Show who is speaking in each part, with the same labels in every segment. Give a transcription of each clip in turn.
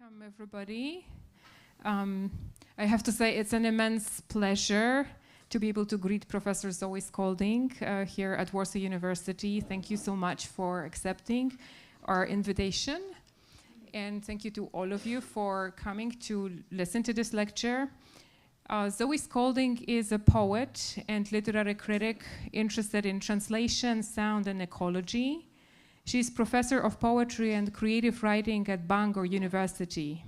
Speaker 1: Welcome, everybody. I have to say it's an immense pleasure to be able to greet Professor Zoë Skoulding here at Warsaw University. Thank you so much for accepting our invitation. And thank you to all of you for coming to listen to this lecture. Zoë Skoulding is a poet and literary critic interested in translation, sound, and ecology. She's professor of poetry and creative writing at Bangor University.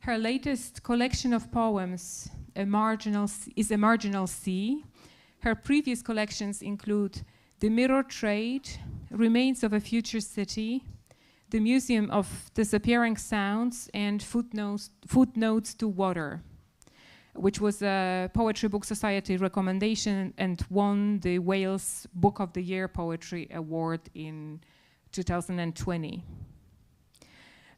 Speaker 1: Her latest collection of poems is A Marginal Sea. Her previous collections include The Mirror Trade, Remains of a Future City, The Museum of Disappearing Sounds, and Footnotes to Water, which was a Poetry Book Society recommendation and won the Wales Book of the Year Poetry Award in 2020.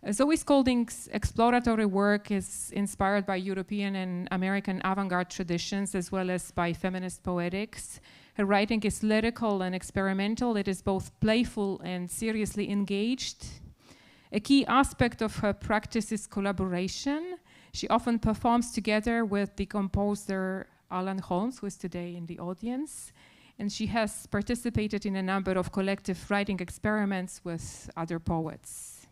Speaker 1: Zoë Skoulding's exploratory work is inspired by European and American avant-garde traditions as well as by feminist poetics. Her writing is lyrical and experimental. It is both playful and seriously engaged. A key aspect of her practice is collaboration. She often performs together with the composer Alan Holmes, who is today in the audience. And she has participated in a number of collective writing experiments with other poets.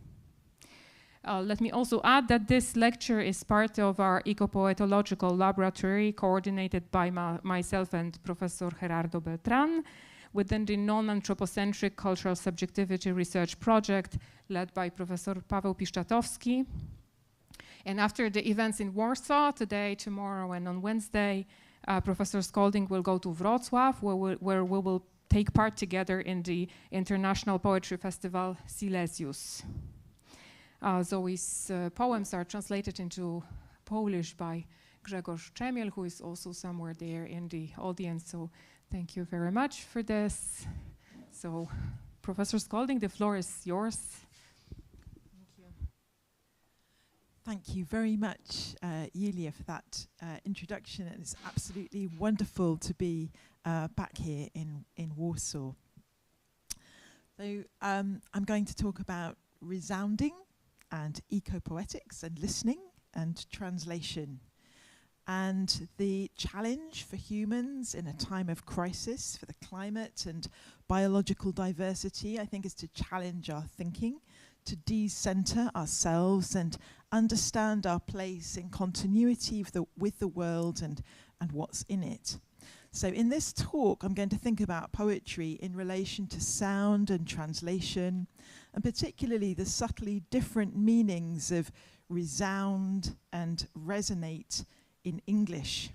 Speaker 1: Let me also add that this lecture is part of our ecopoetological laboratory coordinated by myself and Professor Gerardo Beltran within the non-anthropocentric cultural subjectivity research project led by Professor Paweł Piszczatowski. And after the events in Warsaw, today, tomorrow, and on Wednesday, Professor Skoulding will go to Wrocław, where we will take part together in the International Poetry Festival Silesius. Zoe's poems are translated into Polish by Grzegorz Czemiel, who is also somewhere there in the audience. So thank you very much for this. So Professor Skoulding, the floor is yours.
Speaker 2: Thank you very much, Yulia, for that introduction. And it's absolutely wonderful to be back here in Warsaw. So I'm going to talk about resounding and ecopoetics and listening and translation. And the challenge for humans in a time of crisis for the climate and biological diversity, I think, is to challenge our thinking, to de-center ourselves and understand our place in continuity with the world and what's in it. So in this talk, I'm going to think about poetry in relation to sound and translation, and particularly the subtly different meanings of resound and resonate in English.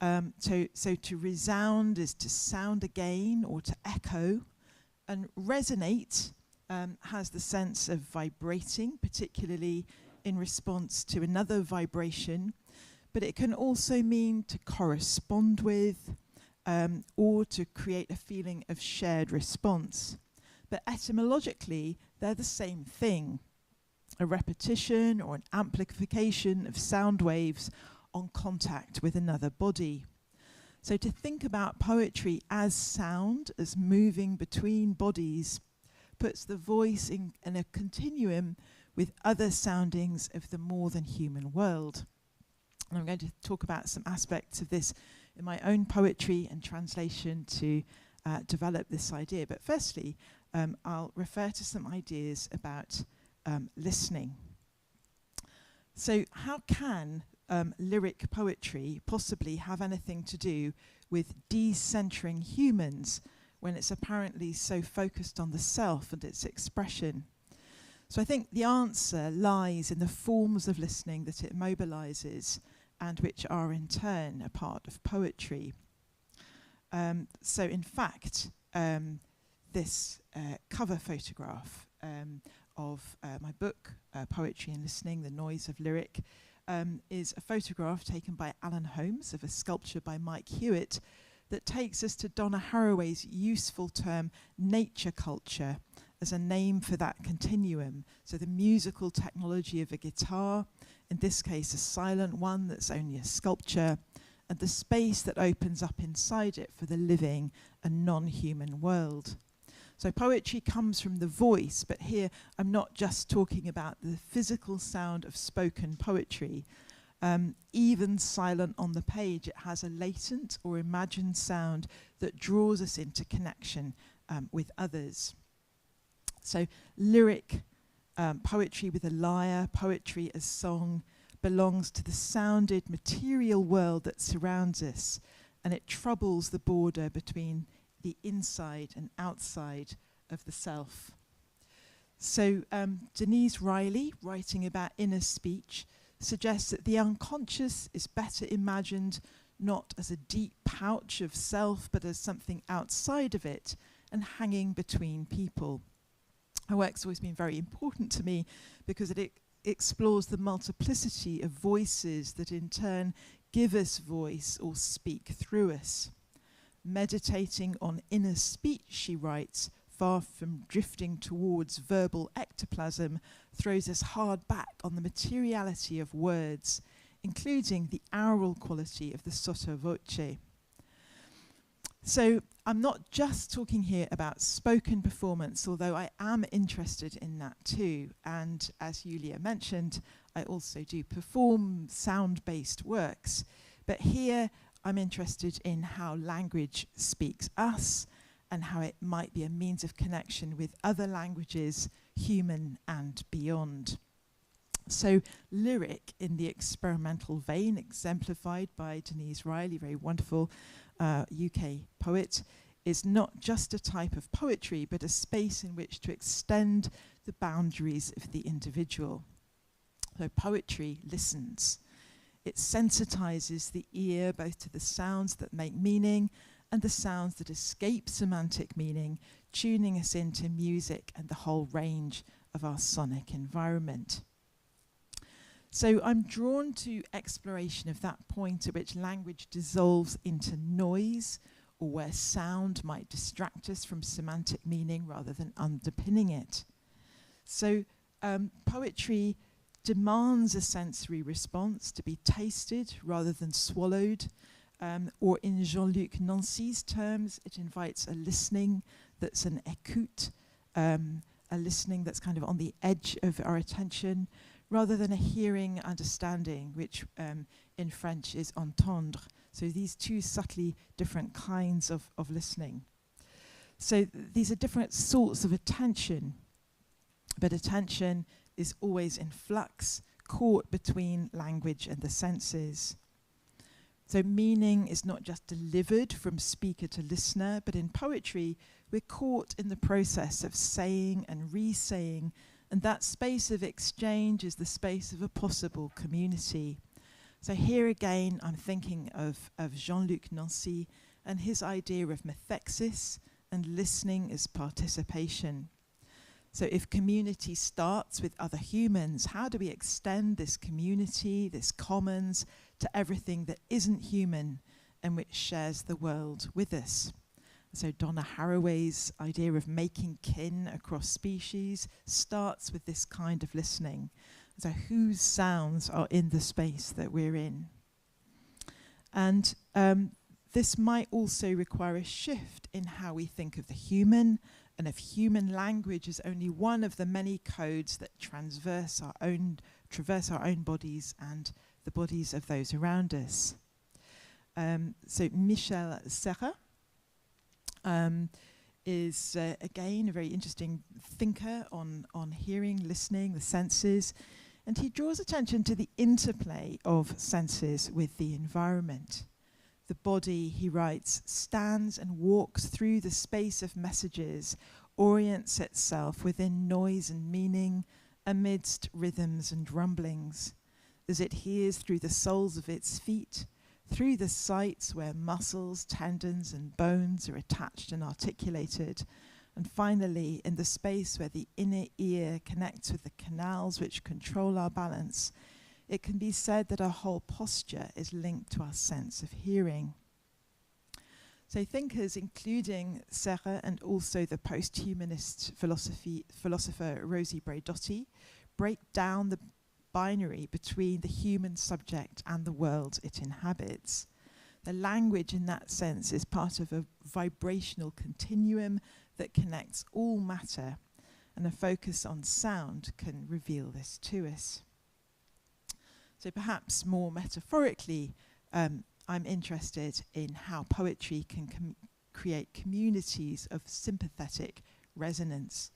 Speaker 2: So to resound is to sound again or to echo, and resonate has the sense of vibrating, particularly in response to another vibration, but it can also mean to correspond with or to create a feeling of shared response. But etymologically, they're the same thing, a repetition or an amplification of sound waves on contact with another body. So to think about poetry as sound, as moving between bodies, puts the voice in a continuum with other soundings of the more than human world. And I'm going to talk about some aspects of this in my own poetry and translation to develop this idea. But firstly, I'll refer to some ideas about listening. So how can lyric poetry possibly have anything to do with decentering humans when it's apparently so focused on the self and its expression? So I think the answer lies in the forms of listening that it mobilizes and which are in turn a part of poetry. So in fact, this cover photograph of my book, Poetry and Listening, The Noise of Lyric, is a photograph taken by Alan Holmes of a sculpture by Mike Hewitt that takes us to Donna Haraway's useful term nature culture as a name for that continuum. So the musical technology of a guitar, in this case a silent one that's only a sculpture, and the space that opens up inside it for the living and non-human world. So poetry comes from the voice, but here I'm not just talking about the physical sound of spoken poetry. Even silent on the page, it has a latent or imagined sound that draws us into connection with others. So lyric poetry with a lyre, poetry as song, belongs to the sounded material world that surrounds us, and it troubles the border between the inside and outside of the self. So Denise Riley, writing about inner speech, suggests that the unconscious is better imagined not as a deep pouch of self, but as something outside of it and hanging between people. Her work's always been very important to me because it explores the multiplicity of voices that in turn give us voice or speak through us. Meditating on inner speech, she writes, far from drifting towards verbal ectoplasm, throws us hard back on the materiality of words, including the aural quality of the sotto voce. So I'm not just talking here about spoken performance, although I am interested in that too. And as Julia mentioned, I also do perform sound-based works. But here I'm interested in how language speaks us and how it might be a means of connection with other languages, human and beyond. So lyric in the experimental vein, exemplified by Denise Riley, very wonderful UK poet, is not just a type of poetry, but a space in which to extend the boundaries of the individual. So poetry listens. It sensitizes the ear both to the sounds that make meaning and the sounds that escape semantic meaning, tuning us into music and the whole range of our sonic environment. So I'm drawn to exploration of that point at which language dissolves into noise, or where sound might distract us from semantic meaning rather than underpinning it. So poetry demands a sensory response to be tasted rather than swallowed, or in Jean-Luc Nancy's terms, it invites a listening that's an écoute, a listening that's kind of on the edge of our attention, rather than a hearing understanding, which in French is entendre. So these two subtly different kinds of listening. So these are different sorts of attention, but attention is always in flux, caught between language and the senses. So meaning is not just delivered from speaker to listener, but in poetry, we're caught in the process of saying and re-saying, and that space of exchange is the space of a possible community. So here again, I'm thinking of Jean-Luc Nancy and his idea of methexis and listening as participation. So if community starts with other humans, how do we extend this community, this commons, to everything that isn't human and which shares the world with us? So Donna Haraway's idea of making kin across species starts with this kind of listening. So whose sounds are in the space that we're in? And this might also require a shift in how we think of the human, and if human language is only one of the many codes that traverse our own bodies and the bodies of those around us. So Michel Serra is again a very interesting thinker on hearing, listening, the senses, and he draws attention to the interplay of senses with the environment. The body, he writes, stands and walks through the space of messages, orients itself within noise and meaning, amidst rhythms and rumblings, as it hears through the soles of its feet, through the sites where muscles, tendons, and bones are attached and articulated, and finally in the space where the inner ear connects with the canals which control our balance. It can be said that our whole posture is linked to our sense of hearing. So thinkers, including Serra and also the post-humanist philosopher Rosi Braidotti, break down the binary between the human subject and the world it inhabits. The language in that sense is part of a vibrational continuum that connects all matter, and a focus on sound can reveal this to us. So perhaps more metaphorically, I'm interested in how poetry can create communities of sympathetic resonance,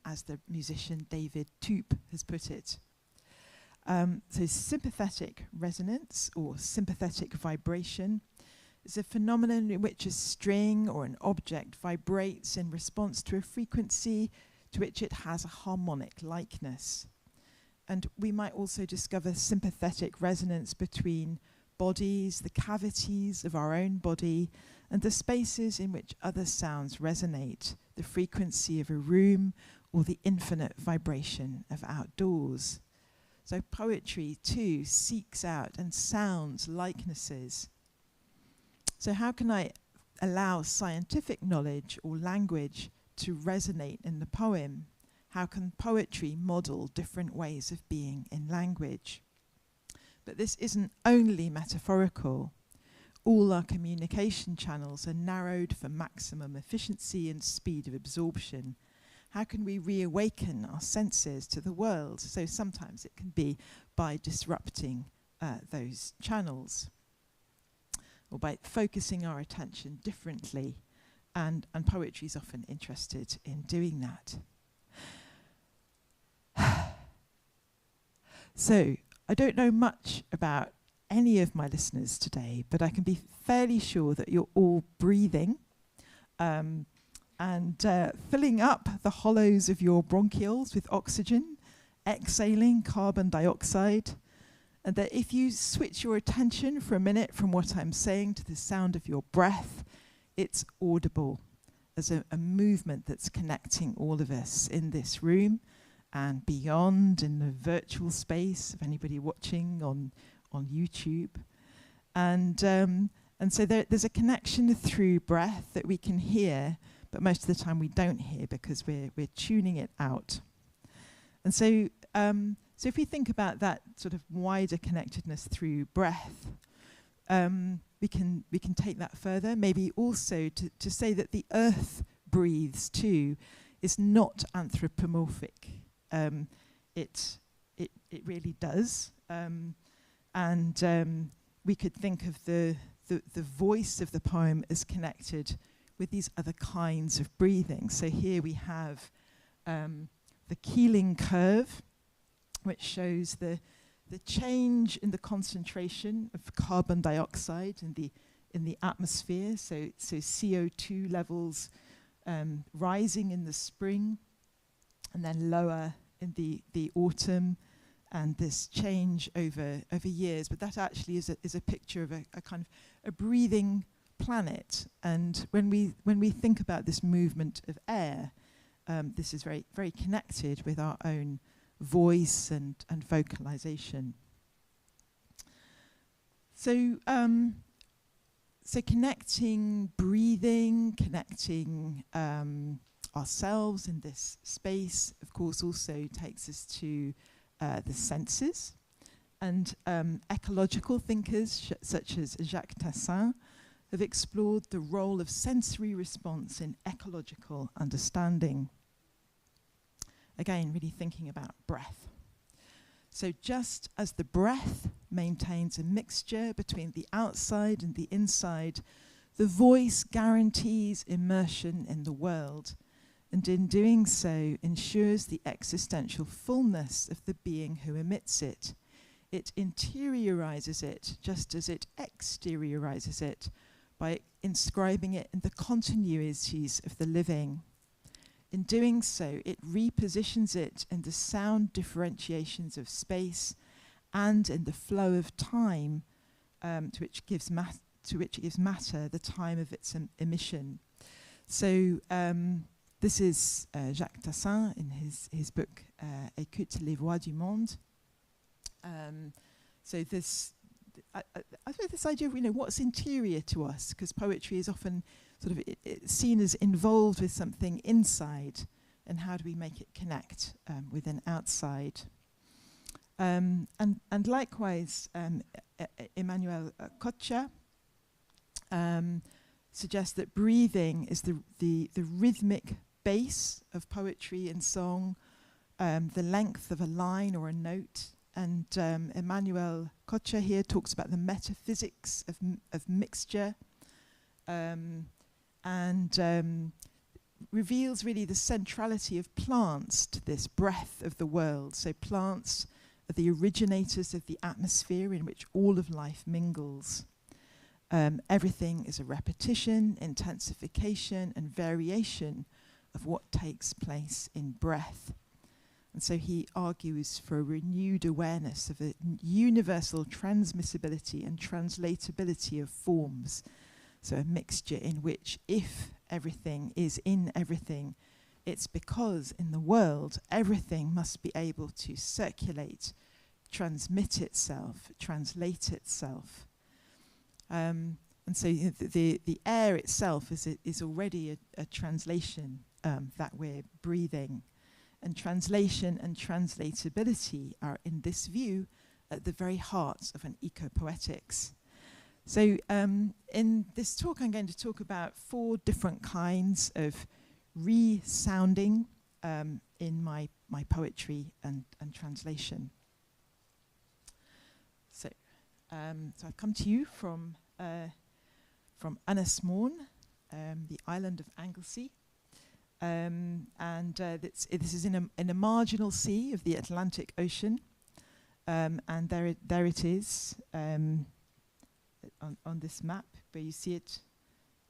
Speaker 2: as the musician David Toop has put it. So sympathetic resonance, or sympathetic vibration, is a phenomenon in which a string or an object vibrates in response to a frequency to which it has a harmonic likeness. And we might also discover sympathetic resonance between bodies, the cavities of our own body, and the spaces in which other sounds resonate, the frequency of a room or the infinite vibration of outdoors. So poetry too seeks out and sounds likenesses. So how can I allow scientific knowledge or language to resonate in the poem? How can poetry model different ways of being in language? But this isn't only metaphorical. All our communication channels are narrowed for maximum efficiency and speed of absorption. How can we reawaken our senses to the world? So sometimes it can be by disrupting those channels, or by focusing our attention differently. And poetry is often interested in doing that. So I don't know much about any of my listeners today, but I can be fairly sure that you're all breathing and filling up the hollows of your bronchioles with oxygen, exhaling carbon dioxide, and that if you switch your attention for a minute from what I'm saying to the sound of your breath, it's audible as a movement that's connecting all of us in this room and beyond, in the virtual space of anybody watching on YouTube. And so there's a connection through breath that we can hear, but most of the time we don't hear because we're tuning it out. And so if we think about that sort of wider connectedness through breath, we can take that further. Maybe also to say that the earth breathes too is not anthropomorphic. It really does. And we could think of the voice of the poem as connected with these other kinds of breathing. So here we have the Keeling curve, which shows the change in the concentration of carbon dioxide in the atmosphere. So CO2 levels rising in the spring and then lower in the autumn, and this change over years. But that actually is a picture of a kind of a breathing planet. And when we think about this movement of air, this is very, very connected with our own voice and vocalization. So connecting breathing, connecting ourselves in this space, of course, also takes us to the senses. And ecological thinkers such as Jacques Tassin have explored the role of sensory response in ecological understanding. Again, really thinking about breath. So just as the breath maintains a mixture between the outside and the inside, the voice guarantees immersion in the world, and in doing so ensures the existential fullness of the being who emits it. It interiorizes it just as it exteriorizes it by inscribing it in the continuities of the living. In doing so, it repositions it in the sound differentiations of space and in the flow of time, to which it gives matter the time of its emission. So this is Jacques Tassin in his book Écoute les voix du monde. So this, I suppose this idea of what's interior to us, because poetry is often sort of it's seen as involved with something inside, and how do we make it connect with an outside? And likewise, Emmanuel Kocha suggests that breathing is the rhythmic base of poetry and song, the length of a line or a note. And Emmanuel Kocher here talks about the metaphysics of mixture, and reveals really the centrality of plants to this breath of the world. So plants are the originators of the atmosphere in which all of life mingles. Everything is a repetition, intensification, and variation of what takes place in breath. And so he argues for a renewed awareness of a universal transmissibility and translatability of forms. So a mixture in which, if everything is in everything, it's because in the world everything must be able to circulate, transmit itself, translate itself. And so the air itself is already a translation that we're breathing. And translation and translatability are, in this view, at the very heart of an ecopoetics. So in this talk, I'm going to talk about 4 different kinds of resounding in my poetry and translation. So I've come to you from Anasmorn, the island of Anglesey. This is in a marginal sea of the Atlantic Ocean, and there it is on this map, where you see it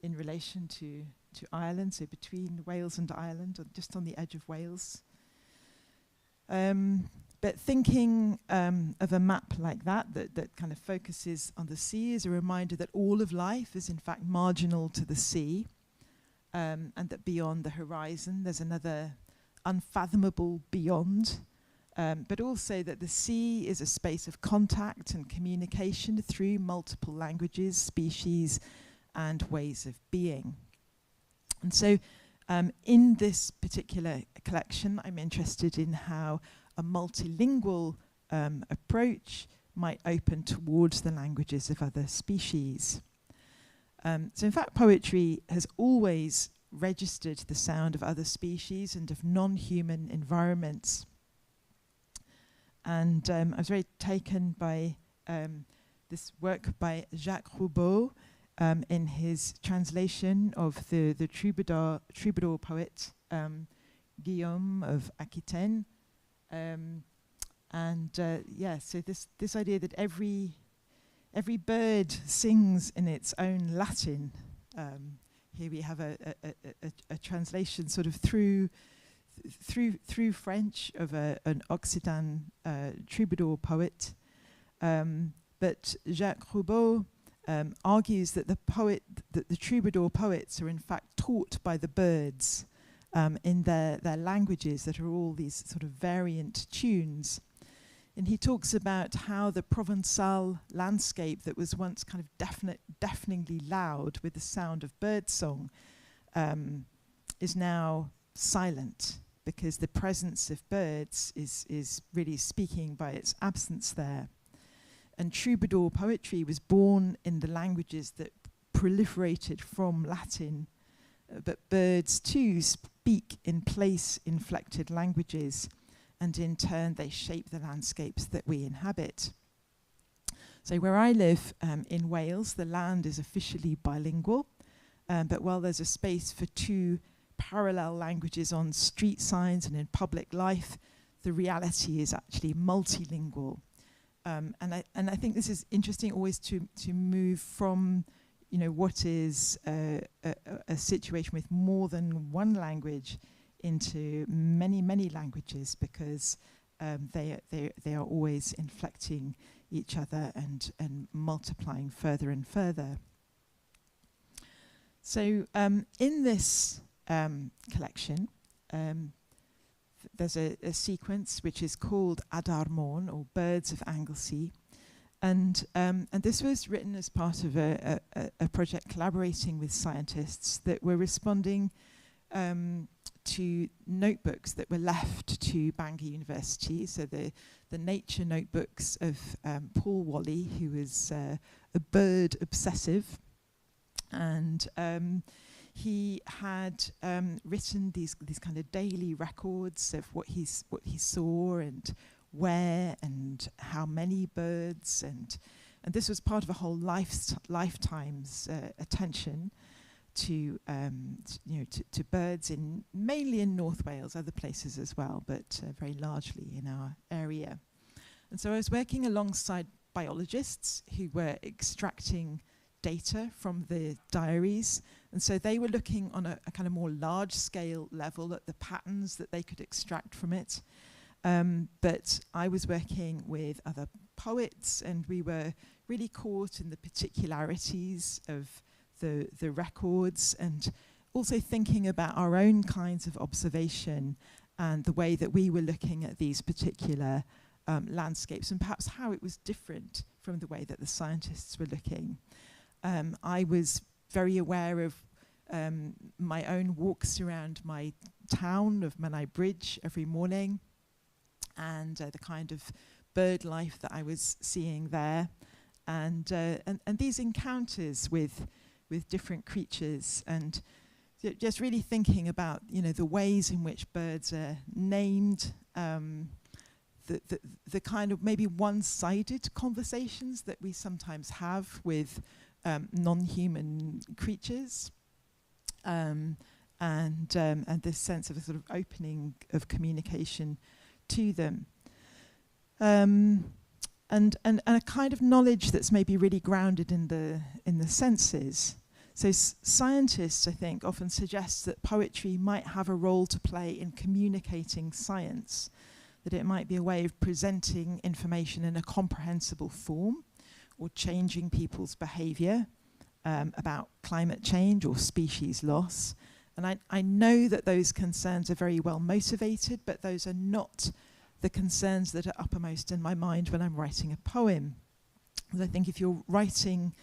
Speaker 2: in relation to Ireland, so between Wales and Ireland, or just on the edge of Wales. But thinking of a map like that kind of focuses on the sea is a reminder that all of life is in fact marginal to the sea. And that beyond the horizon there's another unfathomable beyond, but also that the sea is a space of contact and communication through multiple languages, species, and ways of being. And so in this particular collection, I'm interested in how a multilingual approach might open towards the languages of other species. So in fact, poetry has always registered the sound of other species and of non-human environments. And I was very taken by this work by Jacques Roubaud in his translation of the troubadour poet Guillaume of Aquitaine. So this idea that every bird sings in its own Latin. Here we have a translation sort of through French of an Occitan troubadour poet. But Jacques Roubaud argues that the troubadour poets are in fact taught by the birds in their languages that are all these sort of variant tunes. And he talks about how the Provençal landscape that was once kind of deafeningly loud with the sound of birdsong is now silent, because the presence of birds is really speaking by its absence there. And troubadour poetry was born in the languages that proliferated from Latin, but birds too speak in place-inflected languages, and in turn they shape the landscapes that we inhabit. So where I live in Wales, the land is officially bilingual, but while there's a space for 2 parallel languages on street signs and in public life, the reality is actually multilingual. And I think this is interesting always to move from what is a situation with more than one language into many languages, because they are always inflecting each other and multiplying further and further. So in this collection, there's a sequence which is called Adarmon, or Birds of Anglesey, and this was written as part of a project collaborating with scientists that were responding to notebooks that were left to Bangor University, so the nature notebooks of Paul Wally, who was a bird obsessive, And he had written these kind of daily records of what he saw and where and how many birds, and this was part of a whole lifetime's attention to birds mainly in North Wales, other places as well, but very largely in our area. And so I was working alongside biologists who were extracting data from the diaries, and so they were looking on a kind of more large scale level at the patterns that they could extract from it. But I was working with other poets, and we were really caught in the particularities of the records, and also thinking about our own kinds of observation and the way that we were looking at these particular landscapes, and perhaps how it was different from the way that the scientists were looking. I was very aware of my own walks around my town of Menai Bridge every morning, and the kind of bird life that I was seeing there, and these encounters with different creatures, and just really thinking about the ways in which birds are named, the kind of maybe one-sided conversations that we sometimes have with non-human creatures, and this sense of a sort of opening of communication to them, and a kind of knowledge that's maybe really grounded in the senses. So scientists, I think, often suggest that poetry might have a role to play in communicating science, that it might be a way of presenting information in a comprehensible form, or changing people's behaviour about climate change or species loss. And I know that those concerns are very well motivated, but those are not the concerns that are uppermost in my mind when I'm writing a poem. And I think if you're writing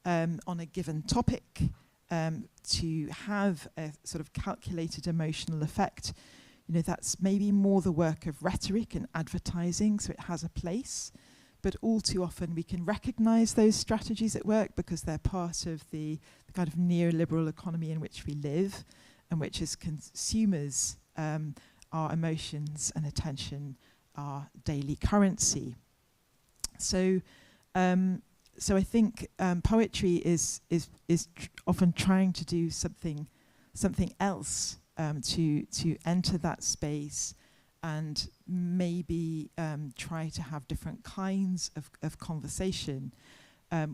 Speaker 2: on a given topic, to have a sort of calculated emotional effect, that's maybe more the work of rhetoric and advertising, so it has a place. But all too often we can recognise those strategies at work because they're part of the kind of neoliberal economy in which we live, and which as consumers, our emotions and attention are daily currency. So I think poetry is often trying to do something else, to enter that space, and maybe try to have different kinds of conversation,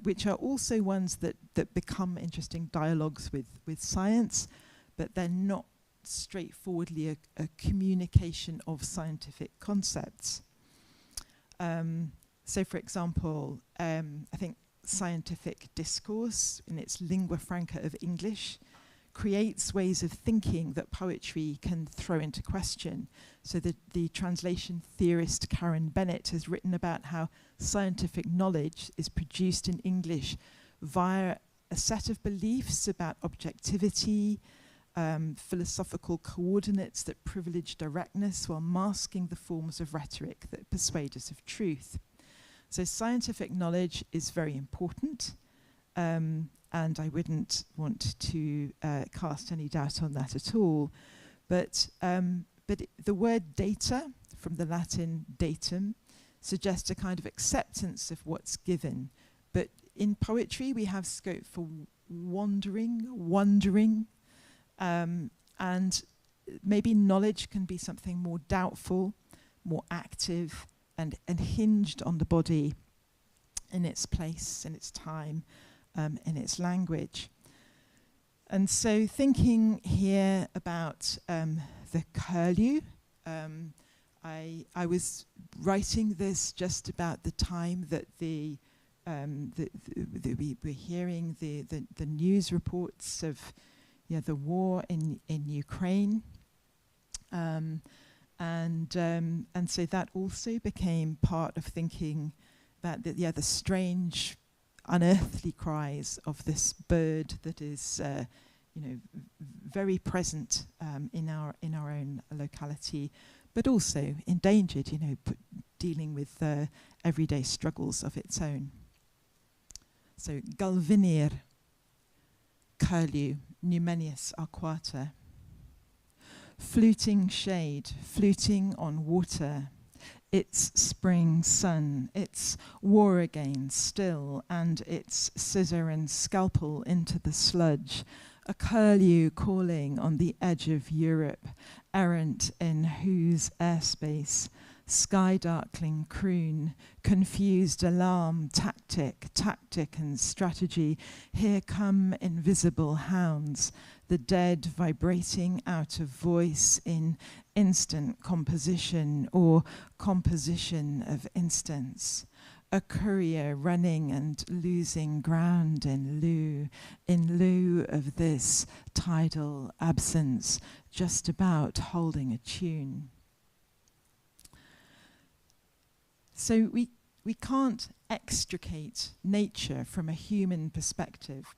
Speaker 2: which are also ones that become interesting dialogues with science, but they're not straightforwardly a communication of scientific concepts. So for example, I think scientific discourse in its lingua franca of English creates ways of thinking that poetry can throw into question. So the translation theorist Karen Bennett has written about how scientific knowledge is produced in English via a set of beliefs about objectivity, philosophical coordinates that privilege directness while masking the forms of rhetoric that persuade us of truth. So scientific knowledge is very important, and I wouldn't want to cast any doubt on that at all. But the word data, from the Latin datum, suggests a kind of acceptance of what's given. But in poetry, we have scope for wondering, and maybe knowledge can be something more doubtful, more active, and hinged on the body in its place, in its time, in its language. And so thinking here about the curlew, I was writing this just about the time that we were hearing the news reports of the war in Ukraine. And so that also became part of thinking about the strange, unearthly cries of this bird that is, very present in our own locality, but also endangered, dealing with everyday struggles of its own. So Galvinir. curlew, Numenius arquata. Fluting shade, fluting on water, its spring sun, its war again still, and its scissor and scalpel into the sludge, a curlew calling on the edge of Europe, errant in whose airspace, sky-darkling croon, confused alarm, tactic and strategy, here come invisible hounds, the dead vibrating out of voice in instant composition or composition of instants. A courier running and losing ground in lieu of this tidal absence, just about holding a tune. So we can't extricate nature from a human perspective.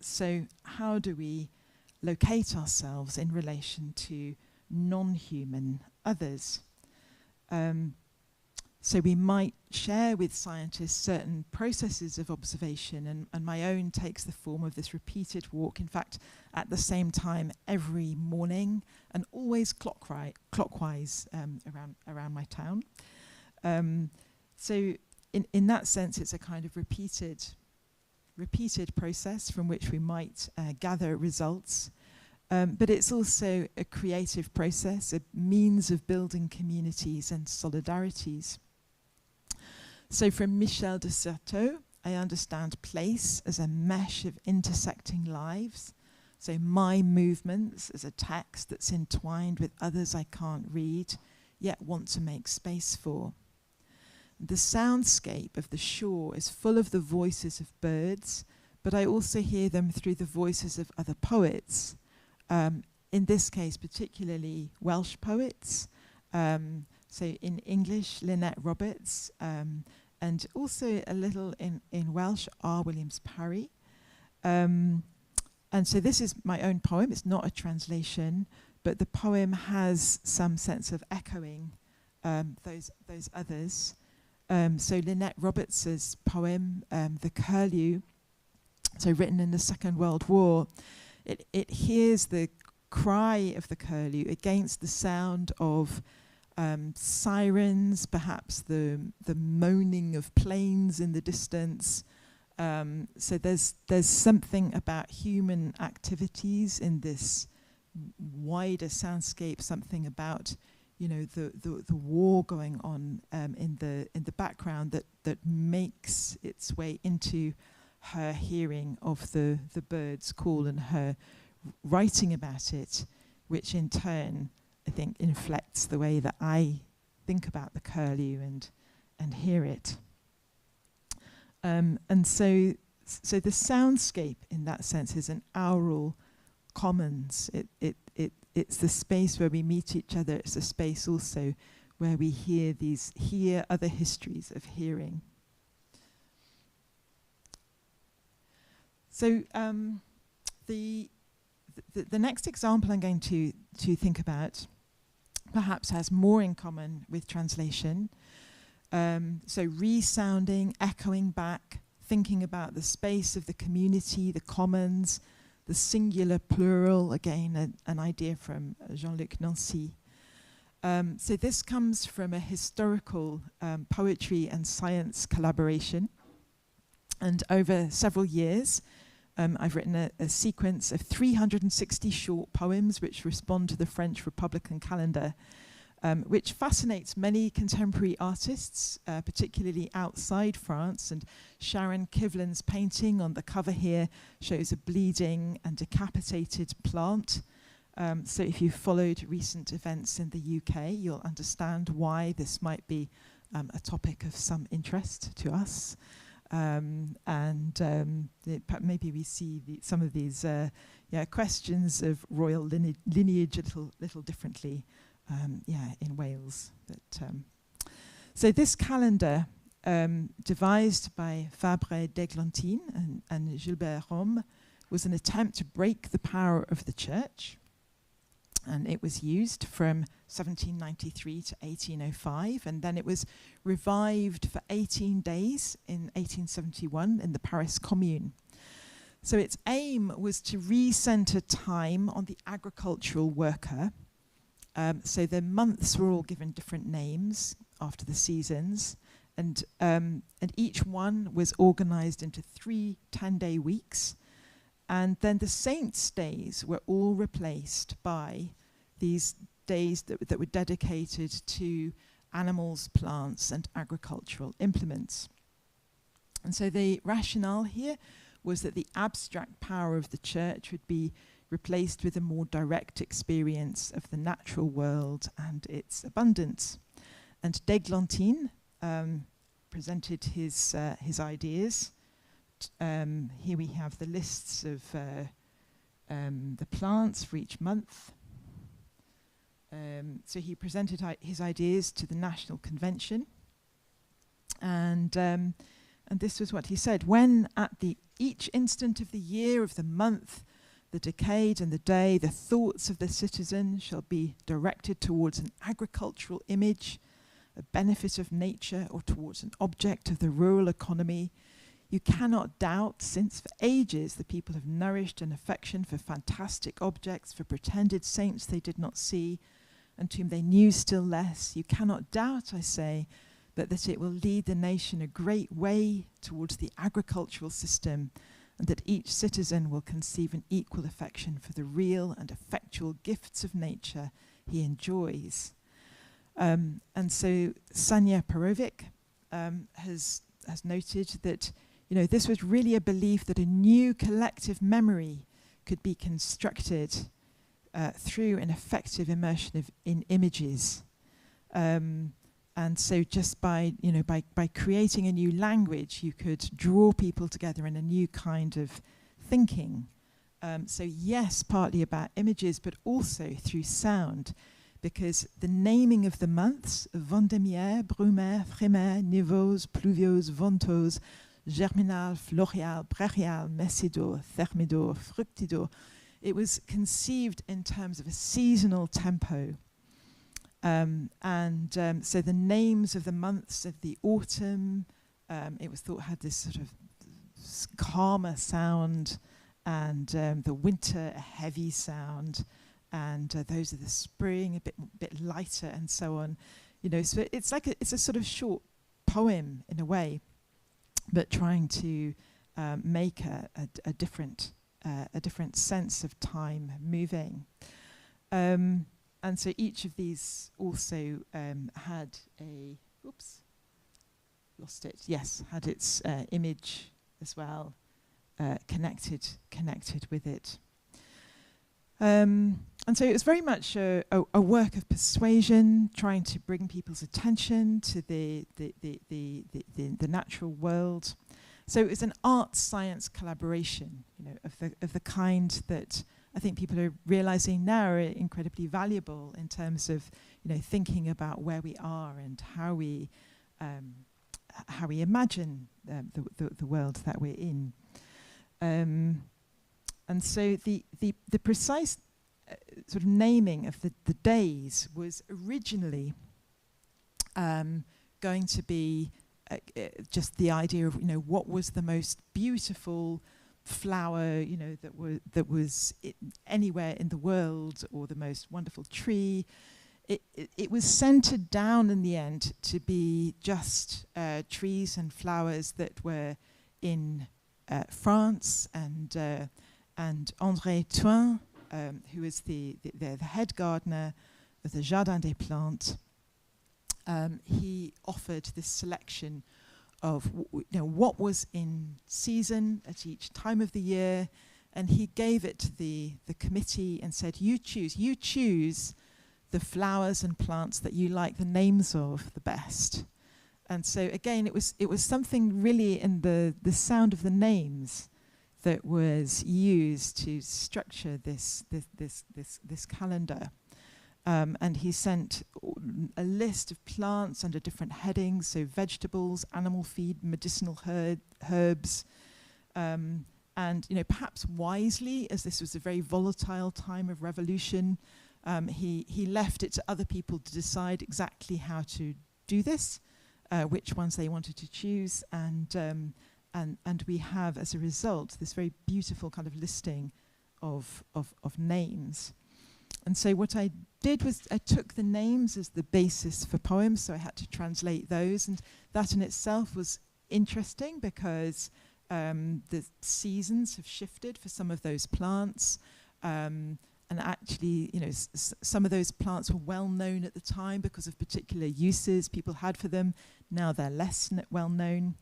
Speaker 2: So how do we locate ourselves in relation to non-human others? So we might share with scientists certain processes of observation, and my own takes the form of this repeated walk, in fact, at the same time every morning, and always clockwise around my town. So in that sense, it's a kind of repeated process from which we might gather results. But it's also a creative process, a means of building communities and solidarities. So from Michel de Certeau, I understand place as a mesh of intersecting lives. So my movements as a text that's entwined with others I can't read, yet want to make space for. The soundscape of the shore is full of the voices of birds, but I also hear them through the voices of other poets. In this case, particularly Welsh poets. So in English, Lynette Roberts, and also a little in Welsh, R. Williams Parry. And so this is my own poem. It's not a translation, but the poem has some sense of echoing those others. So Lynette Roberts's poem, The Curlew, so written in the Second World War, it hears the cry of the curlew against the sound of sirens, perhaps the moaning of planes in the distance. So there's something about human activities in this wider soundscape, something about the war going on in the background that makes its way into her hearing of the birds call and her writing about it, which in turn I think inflects the way that I think about the curlew and hear it. And so the soundscape in that sense is an aural commons. It's the space where we meet each other. It's a space also where we hear other histories of hearing. So the next example I'm going to think about perhaps has more in common with translation. So resounding, echoing back, thinking about the space of the community, the commons, the singular plural, again, an idea from Jean-Luc Nancy. So this comes from a historical poetry and science collaboration. And over several years, I've written a sequence of 360 short poems which respond to the French Republican calendar, which fascinates many contemporary artists, particularly outside France. And Sharon Kivlin's painting on the cover here shows a bleeding and decapitated plant. So if you've followed recent events in the UK, you'll understand why this might be a topic of some interest to us. Maybe we see some of these questions of royal lineage a little differently in Wales. So this calendar, devised by Fabre d'Eglantine and Gilbert Rome, was an attempt to break the power of the church. And it was used from 1793 to 1805, and then it was revived for 18 days in 1871 in the Paris Commune. So its aim was to recenter time on the agricultural worker. So the months were all given different names after the seasons, and each one was organized into 3 10-day weeks. And then the saints' days were all replaced by these days that were dedicated to animals, plants, and agricultural implements. And so the rationale here was that the abstract power of the church would be replaced with a more direct experience of the natural world and its abundance. And d'Eglantine presented his ideas. Here we have the lists of the plants for each month. So he presented his ideas to the National Convention, and this was what he said: when at each instant of the year, of the month, the decade and the day, the thoughts of the citizen shall be directed towards an agricultural image, a benefit of nature, or towards an object of the rural economy, you cannot doubt, since for ages the people have nourished an affection for fantastic objects, for pretended saints they did not see, and whom they knew still less, you cannot doubt, I say, but that it will lead the nation a great way towards the agricultural system, and that each citizen will conceive an equal affection for the real and effectual gifts of nature he enjoys. And so Sanja Perovic has noted that, you know, this was really a belief that a new collective memory could be constructed through an effective immersion in images. And so just by creating a new language, you could draw people together in a new kind of thinking. So yes, partly about images, but also through sound, because the naming of the months, Vendémiaire, Brumaire, Frémaire, Nivose, Pluviose, Ventose, Germinal, Floréal, Brachial, Messidor, Thermidor, Fructidor, it was conceived in terms of a seasonal tempo. So the names of the months of the autumn, it was thought had this sort of calmer sound, and the winter a heavy sound, and those of the spring a bit lighter, and so on. You know, so it's a sort of short poem in a way, but trying to make a different sense of time moving. And so each of these also had had its image as well, connected with it. And so it was very much a work of persuasion, trying to bring people's attention to the natural world. So it was an art-science collaboration, you know, of the kind that I think people are realizing now are incredibly valuable in terms of, you know, thinking about where we are and how we imagine the world that we're in. And so the precise sort of naming of the days was originally going to be just the idea of, you know, what was the most beautiful flower, you know, that was anywhere in the world, or the most wonderful tree. It was centered down in the end to be just trees and flowers that were in France, and André Thuin, who is the head gardener of the Jardin des Plantes, he offered this selection of what was in season at each time of the year, and he gave it to the committee and said, you choose the flowers and plants that you like the names of the best. And so again, it was something really in the sound of the names that was used to structure this calendar. And he sent a list of plants under different headings, so vegetables, animal feed, medicinal herbs, and, you know, perhaps wisely, as this was a very volatile time of revolution, he left it to other people to decide exactly how to do this, which ones they wanted to choose, and and we have, as a result, this very beautiful kind of listing of names. And so what I did was I took the names as the basis for poems, so I had to translate those, and that in itself was interesting because the seasons have shifted for some of those plants, and actually, you know, some of those plants were well known at the time because of particular uses people had for them. Now they're less well known.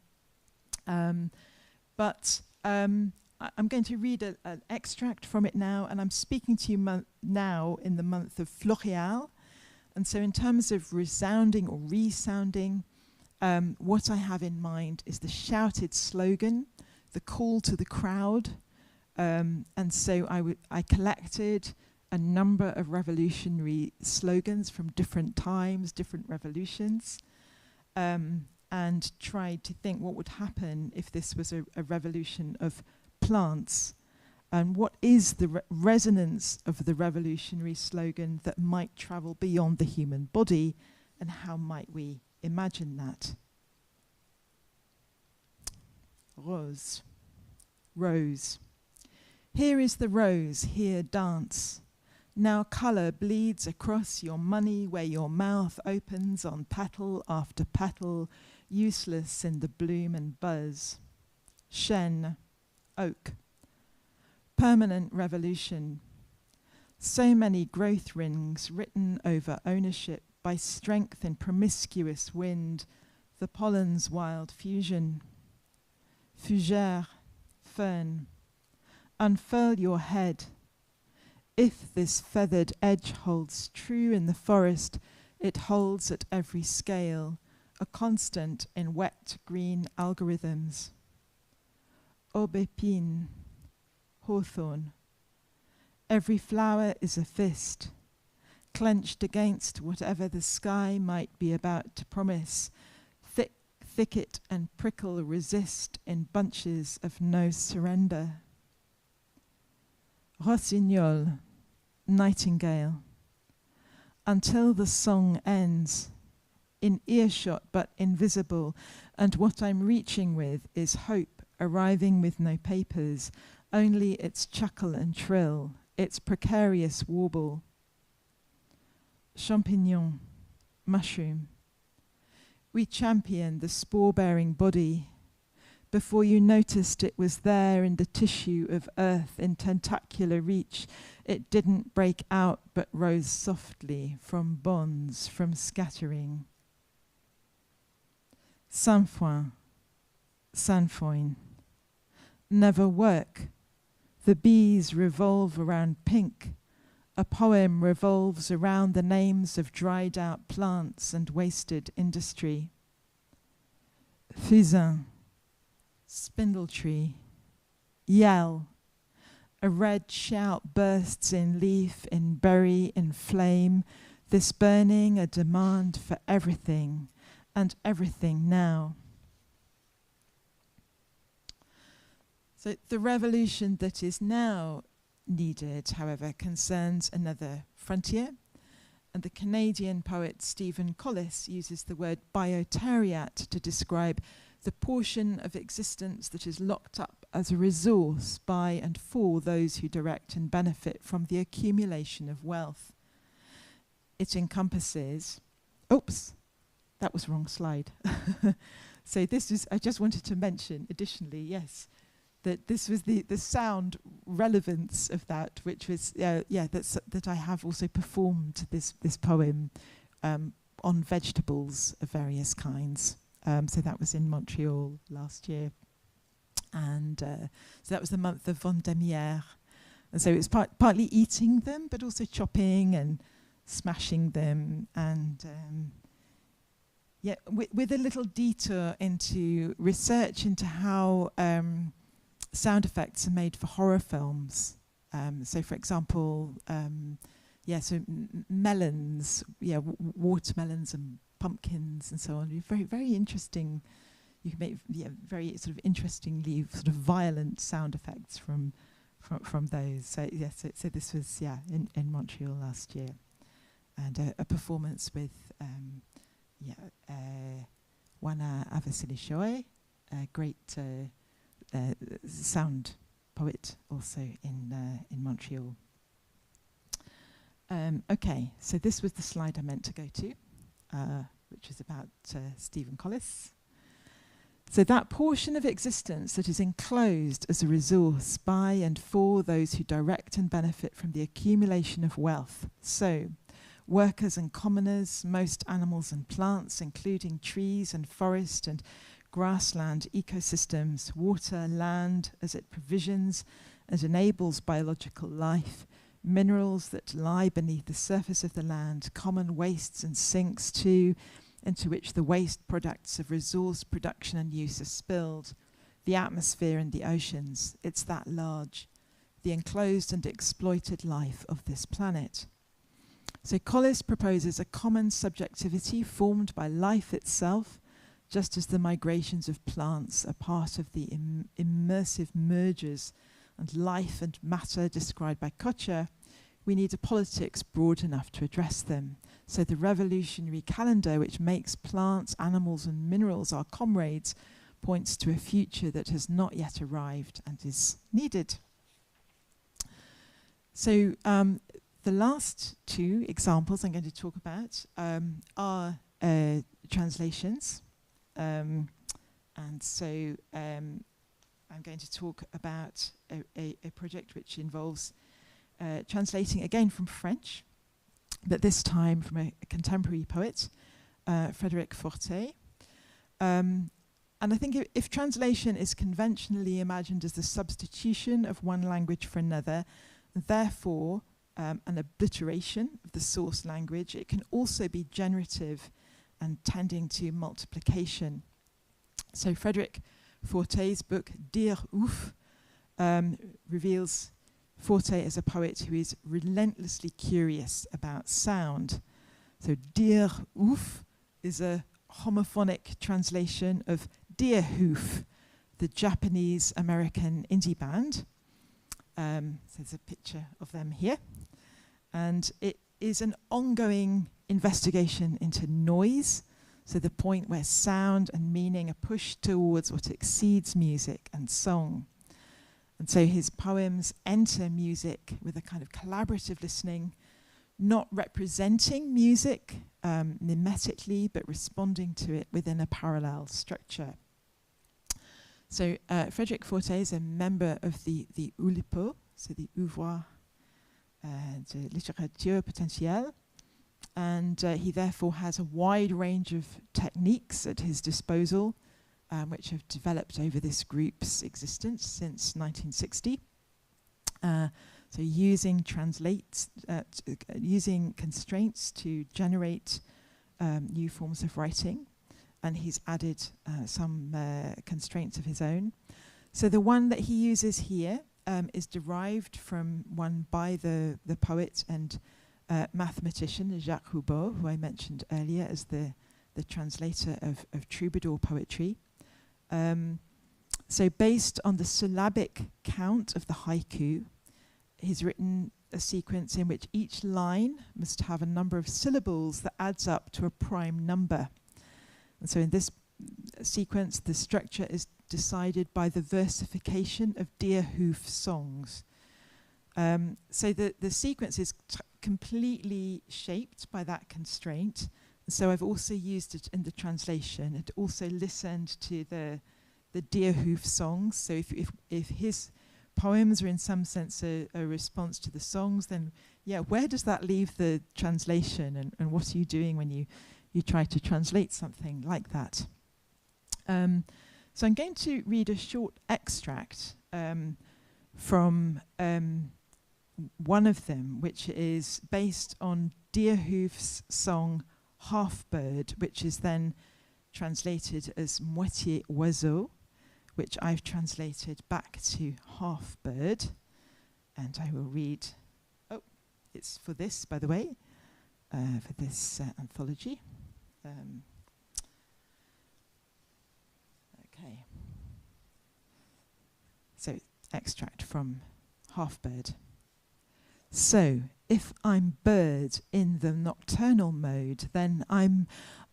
Speaker 2: But I'm going to read an extract from it now, and I'm speaking to you now in the month of Floréal. And so in terms of resounding or resounding, what I have in mind is the shouted slogan, the call to the crowd. And so I collected a number of revolutionary slogans from different times, different revolutions, and tried to think what would happen if this was a revolution of plants, and what is the resonance of the revolutionary slogan that might travel beyond the human body, and how might we imagine that? Rose. Rose. Here is the rose, here dance. Now colour bleeds across your money where your mouth opens on petal after petal, useless in the bloom and buzz. Chêne. Oak. Permanent revolution. So many growth rings written over ownership by strength in promiscuous wind, the pollen's wild fusion. Fougère, fern. Unfurl your head. If this feathered edge holds true in the forest, it holds at every scale, a constant in wet green algorithms. Aubépine, hawthorn. Every flower is a fist, clenched against whatever the sky might be about to promise. Thicket and prickle resist in bunches of no surrender. Rossignol, nightingale. Until the song ends, in earshot but invisible, and what I'm reaching with is hope, arriving with no papers, only its chuckle and trill, its precarious warble. Champignon, mushroom. We champion the spore-bearing body. Before you noticed it was there in the tissue of earth in tentacular reach, it didn't break out but rose softly from bonds, from scattering. Sainfoin, sainfoin. Never work. The bees revolve around pink. A poem revolves around the names of dried out plants and wasted industry. Fusain, spindle tree. Yell. A red shout bursts in leaf, in berry, in flame, this burning a demand for everything, and everything now. So the revolution that is now needed, however, concerns another frontier. And the Canadian poet Stephen Collis uses the word biotariat to describe the portion of existence that is locked up as a resource by and for those who direct and benefit from the accumulation of wealth. It encompasses, oops, that was the wrong slide. So this is, I just wanted to mention additionally, yes, that this was the sound relevance of that, which was, that I have also performed this poem on vegetables of various kinds. So that was in Montreal last year. And so that was the month of Vendémiaire. And so it's partly eating them, but also chopping and smashing them. And with a little detour into research into how sound effects are made for horror films. So for example, melons, watermelons and pumpkins and so on. Very, very interesting. You can make very sort of interestingly sort of violent sound effects from those. So yes, so this was in Montreal last year, and a performance with Wana Avasilishoe, a great sound poet also in Montreal. Okay, so this was the slide I meant to go to, which is about Stephen Collis. So that portion of existence that is enclosed as a resource by and for those who direct and benefit from the accumulation of wealth. So, workers and commoners, most animals and plants, including trees and forest and grassland ecosystems, water, land, as it provisions and enables biological life, minerals that lie beneath the surface of the land, common wastes and sinks too, into which the waste products of resource production and use are spilled, the atmosphere and the oceans. It's that large, the enclosed and exploited life of this planet. So Collis proposes a common subjectivity formed by life itself, just as the migrations of plants are part of the immersive mergers and life and matter described by Kocher. We need a politics broad enough to address them. So the revolutionary calendar, which makes plants, animals and minerals our comrades, points to a future that has not yet arrived and is needed. So the last two examples I'm going to talk about are translations. And so I'm going to talk about a project which involves translating again from French, but this time from a contemporary poet, Frédéric Fortet. And I think if translation is conventionally imagined as the substitution of one language for another, therefore an obliteration of the source language, it can also be generative and tending to multiplication. So Frédéric Fortet's book, Dire Ouf, reveals Fortet as a poet who is relentlessly curious about sound. So Dire Ouf is a homophonic translation of Deer Hoof, the Japanese-American indie band. So there's a picture of them here. And it is an ongoing investigation into noise, so the point where sound and meaning are pushed towards what exceeds music and song. And so his poems enter music with a kind of collaborative listening, not representing music mimetically, but responding to it within a parallel structure. So Frédéric Fortet is a member of the OULIPO, so the Ouvroir de Littérature Potentielle, and he therefore has a wide range of techniques at his disposal, which have developed over this group's existence since 1960. So using using constraints to generate new forms of writing, and he's added some constraints of his own. So the one that he uses here is derived from one by the poet and mathematician Jacques Roubaud, who I mentioned earlier as the translator of troubadour poetry. So based on the syllabic count of the haiku, he's written a sequence in which each line must have a number of syllables that adds up to a prime number. And so in this sequence, the structure is decided by the versification of Deer Hoof songs. So the sequence is completely shaped by that constraint. So I've also used it in the translation and also listened to the Deer Hoof songs. So if his poems are in some sense a response to the songs, then yeah, where does that leave the translation, and what are you doing when you try to translate something like that? So I'm going to read a short extract from one of them, which is based on Deer Hoof's song Half Bird, which is then translated as Moitié Oiseau, which I've translated back to Half Bird. And I will read, it's for this, by the way, for this anthology. Okay. So, extract from Half Bird. So, if I'm bird in the nocturnal mode, then I'm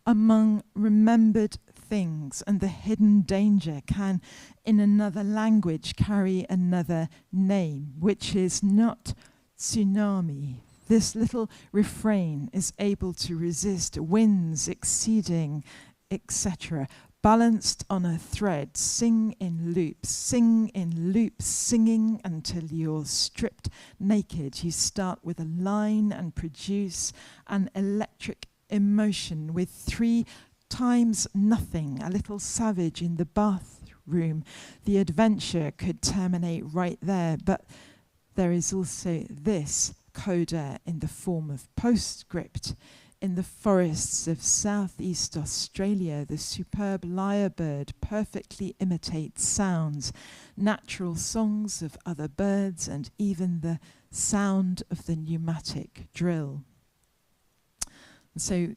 Speaker 2: among remembered things, and the hidden danger can, in another language, carry another name, which is not tsunami. This little refrain is able to resist winds exceeding, etc. Balanced on a thread, sing in loops, singing until you're stripped naked. You start with a line and produce an electric emotion with 3 times nothing, a little savage in the bathroom. The adventure could terminate right there, but there is also this coda in the form of postscript. In the forests of southeast Australia, the superb lyrebird perfectly imitates sounds, natural songs of other birds, and even the sound of the pneumatic drill. And so,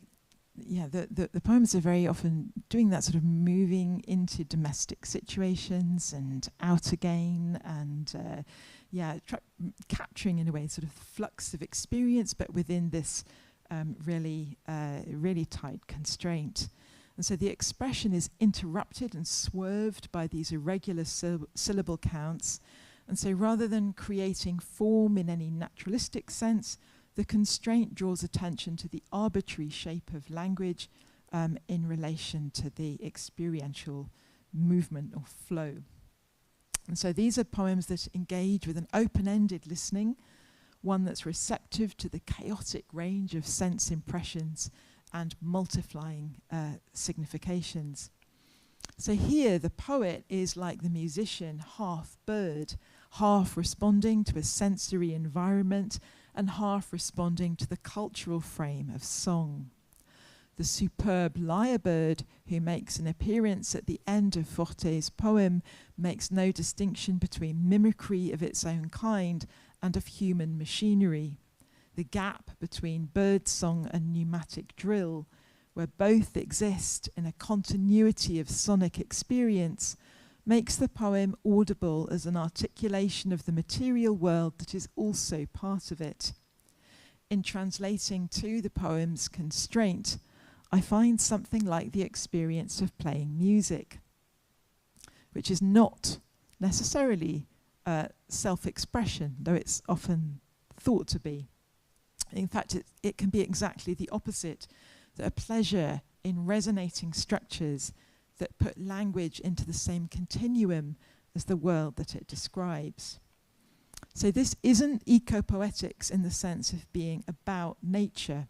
Speaker 2: yeah, the poems are very often doing that, sort of moving into domestic situations and out again, and capturing in a way sort of flux of experience, but within this really tight constraint. And so the expression is interrupted and swerved by these irregular syllable counts. And so rather than creating form in any naturalistic sense, the constraint draws attention to the arbitrary shape of language in relation to the experiential movement or flow. And so these are poems that engage with an open-ended listening, one that's receptive to the chaotic range of sense impressions and multiplying significations. So here the poet is like the musician, half bird, half responding to a sensory environment and half responding to the cultural frame of song. The superb lyrebird, who makes an appearance at the end of Forte's poem, makes no distinction between mimicry of its own kind and of human machinery. The gap between bird song and pneumatic drill, where both exist in a continuity of sonic experience, makes the poem audible as an articulation of the material world that is also part of it. In translating to the poem's constraint, I find something like the experience of playing music, which is not necessarily self-expression, though it's often thought to be. In fact, it can be exactly the opposite, that a pleasure in resonating structures that put language into the same continuum as the world that it describes. So this isn't ecopoetics in the sense of being about nature,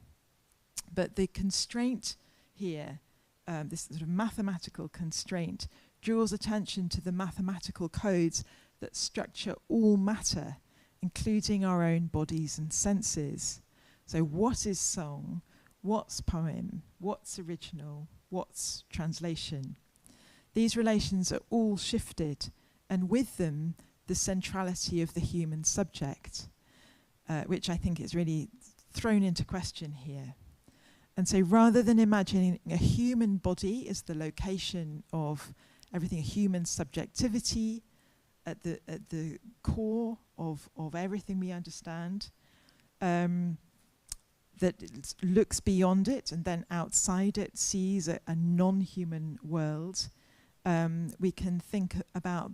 Speaker 2: but the constraint here, this sort of mathematical constraint, draws attention to the mathematical codes that structure all matter, including our own bodies and senses. So what is song? What's poem? What's original? What's translation? These relations are all shifted, and with them, the centrality of the human subject, which I think is really thrown into question here. And so rather than imagining a human body as the location of everything, a human subjectivity at the core of everything we understand, that looks beyond it and then outside it sees a non-human world, we can think about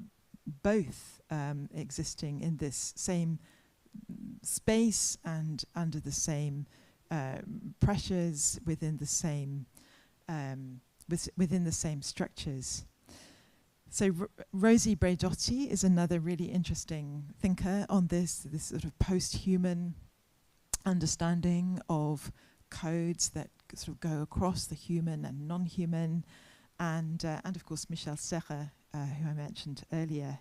Speaker 2: both existing in this same space and under the same pressures within the same structures. So Rosie Braidotti is another really interesting thinker on this sort of post-human understanding of codes that sort of go across the human and non-human, and of course Michel Serres, who I mentioned earlier.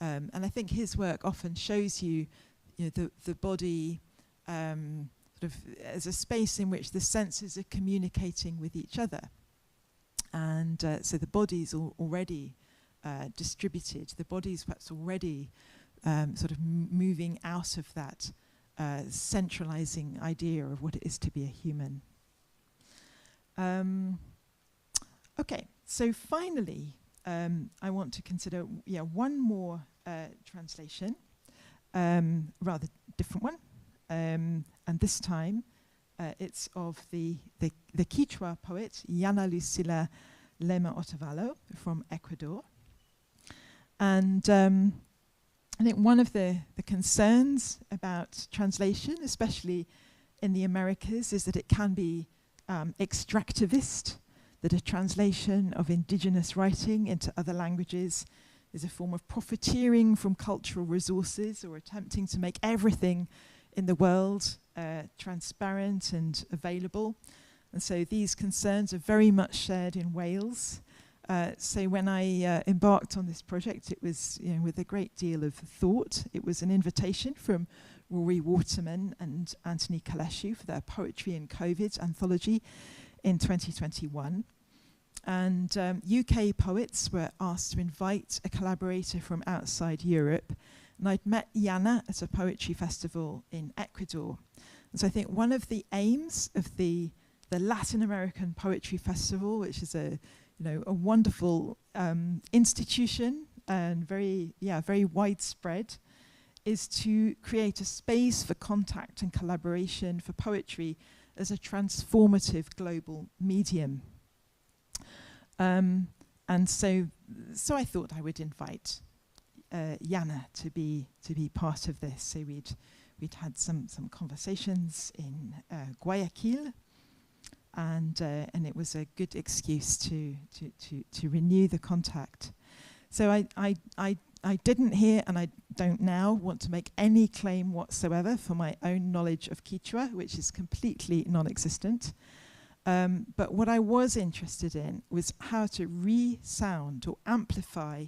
Speaker 2: And I think his work often shows you the body sort of as a space in which the senses are communicating with each other. And so the body's already distributed. The body's perhaps already sort of moving out of that centralizing idea of what it is to be a human. Okay, so finally, I want to consider one more translation, rather different one, and this time It's of the Quechua poet Yana Lucila Lema Otavalo from Ecuador. And I think one of the concerns about translation, especially in the Americas, is that it can be extractivist, that a translation of indigenous writing into other languages is a form of profiteering from cultural resources or attempting to make everything in the world transparent and available. And so these concerns are very much shared in Wales. So when I embarked on this project, it was with a great deal of thought. It was an invitation from Rory Waterman and Anthony Kaleshu for their Poetry in COVID anthology in 2021. And UK poets were asked to invite a collaborator from outside Europe. And I'd met Yana at a poetry festival in Ecuador. And so I think one of the aims of the Latin American Poetry Festival, which is a wonderful institution and very widespread, is to create a space for contact and collaboration for poetry as a transformative global medium. And so I thought I would invite Yana to be part of this. So we'd had some conversations in Guayaquil, and it was a good excuse to renew the contact. So I didn't hear, and I don't now want to make any claim whatsoever for my own knowledge of Quechua, which is completely non-existent. But what I was interested in was how to resound or amplify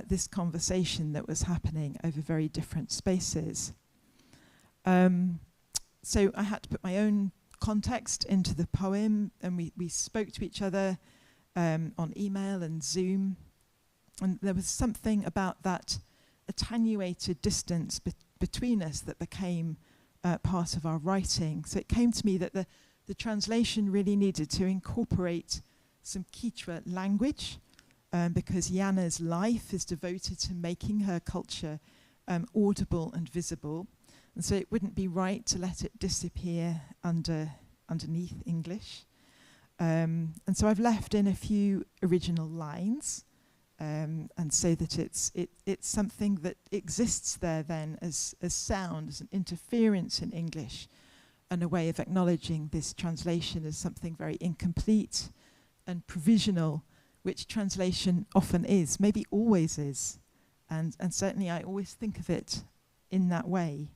Speaker 2: this conversation that was happening over very different spaces. So I had to put my own context into the poem, and we spoke to each other on email and Zoom. And there was something about that attenuated distance between us that became part of our writing. So it came to me that the translation really needed to incorporate some Quechua language, because Yana's life is devoted to making her culture audible and visible. And so it wouldn't be right to let it disappear underneath English. And so I've left in a few original lines, and so that it's something that exists there then as sound, as an interference in English, and a way of acknowledging this translation as something very incomplete and provisional, which translation often is, maybe always is. And certainly I always think of it in that way.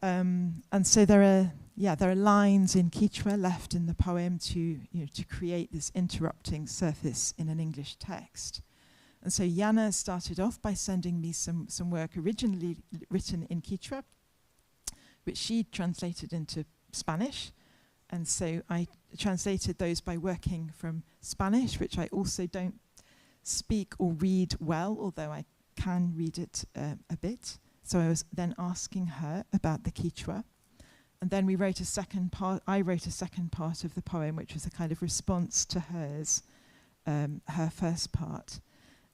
Speaker 2: And so there are lines in Quechua left in the poem to create this interrupting surface in an English text. And so Yana started off by sending me some work originally written in Quechua, which she translated into Spanish. And so I translated those by working from Spanish, which I also don't speak or read well, although I can read it a bit. So I was then asking her about the Quechua. And then we wrote a second part. I wrote a second part of the poem, which was a kind of response to hers, her first part.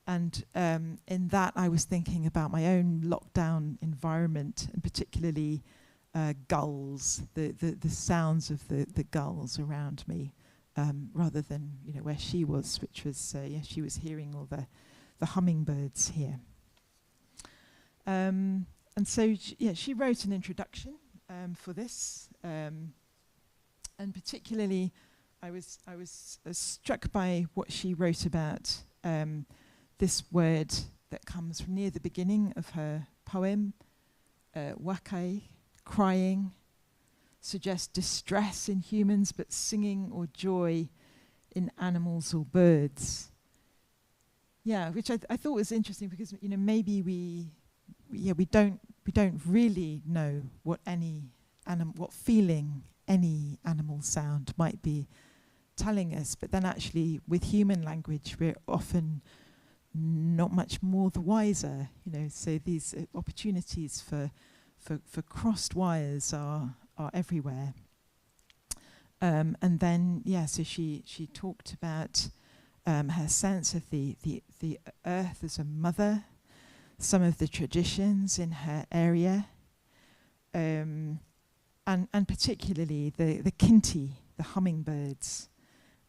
Speaker 2: And in that, I was thinking about my own lockdown environment, and particularly gulls, the sounds of the gulls around me, rather than where she was, which was she was hearing all the hummingbirds here. And so she wrote an introduction for this, and particularly I was struck by what she wrote about this word that comes from near the beginning of her poem, wakai, crying, suggests distress in humans, but singing or joy in animals or birds. Yeah, which I thought was interesting, because maybe we don't really know what what feeling any animal sound might be telling us, but then actually with human language we're often not much more the wiser. So these opportunities for crossed wires are everywhere. And then so she talked about her sense of the earth as a mother, some of the traditions in her area, and particularly the kinti, the hummingbirds,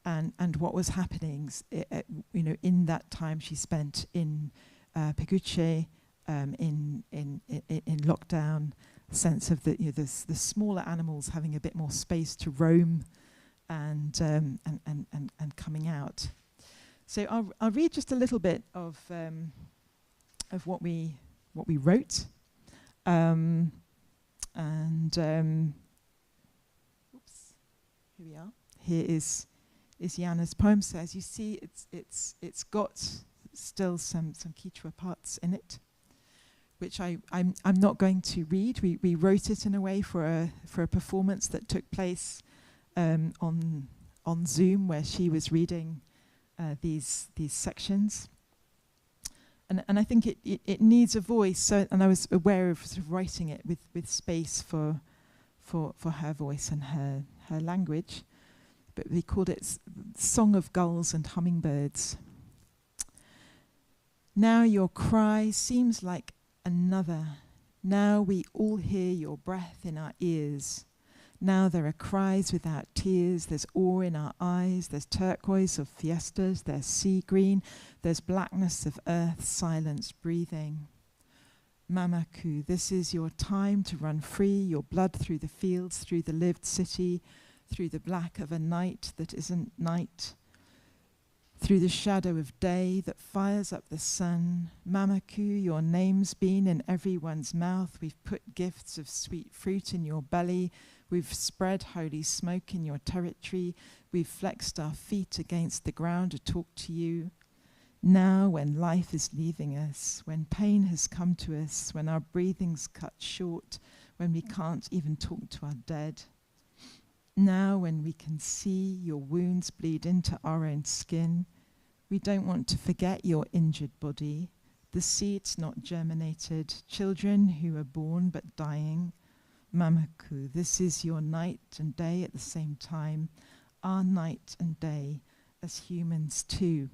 Speaker 2: and what was happening, in that time she spent in Peguche, in lockdown, sense of the smaller animals having a bit more space to roam, and coming out. So I'll read just a little bit of what we wrote, oops, here we are. Here is Jana's poem. So as you see, it's got still some Quechua parts in it, which I'm not going to read. We wrote it in a way for a performance that took place on Zoom, where she was reading these sections. And I think it needs a voice. So, and I was aware of sort of writing it with space for her voice and her language. But we called it Song of Gulls and Hummingbirds. Now your cry seems like another. Now we all hear your breath in our ears. Now there are cries without tears. There's awe in our eyes. There's turquoise of fiestas. There's sea green. There's blackness of earth, silence, breathing. Mamaku, this is your time to run free, your blood through the fields, through the lived city, through the black of a night that isn't night, through the shadow of day that fires up the sun. Mamaku, your name's been in everyone's mouth. We've put gifts of sweet fruit in your belly. We've spread holy smoke in your territory. We've flexed our feet against the ground to talk to you. Now when life is leaving us, when pain has come to us, when our breathing's cut short, when we can't even talk to our dead. Now when we can see your wounds bleed into our own skin, we don't want to forget your injured body, the seeds not germinated, children who are born but dying. Mamaku, this is your night and day at the same time, our night and day as humans too.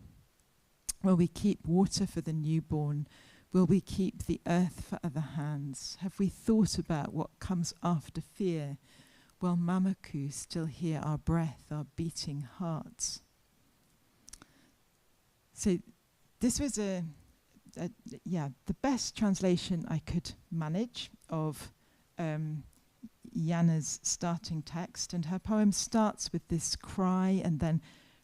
Speaker 2: Will we keep water for the newborn? Will we keep the earth for other hands? Have we thought about what comes after fear? Will Mamaku still hear our breath, our beating hearts? So this was the best translation I could manage of Jana's starting text, and her poem starts with this cry and then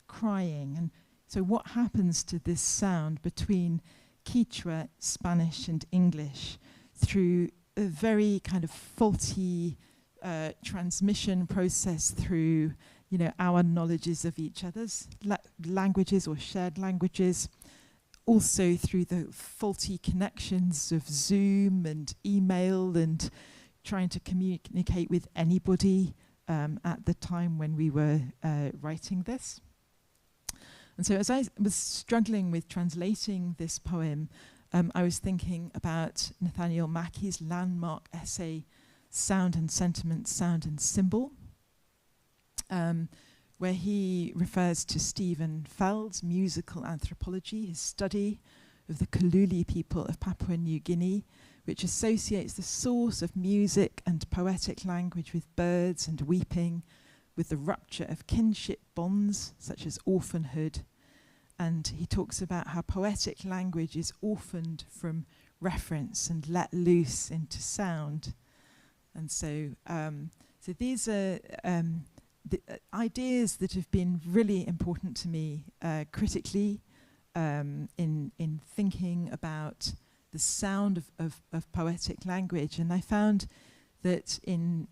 Speaker 2: crying. And so what happens to this sound between Quechua, Spanish and English through a very kind of faulty transmission process through, our knowledges of each other's languages or shared languages, also through the faulty connections of Zoom and email and trying to communicate with anybody at the time when we were writing this. And so as I was struggling with translating this poem, I was thinking about Nathaniel Mackey's landmark essay, Sound and Sentiment, Sound and Symbol, where he refers to Stephen Feld's musical anthropology, his study of the Kaluli people of Papua New Guinea, which associates the source of music and poetic language with birds and weeping, with the rupture of kinship bonds, such as orphanhood. And he talks about how poetic language is orphaned from reference and let loose into sound. And so these are the ideas that have been really important to me critically in thinking about the sound of poetic language. And I found that in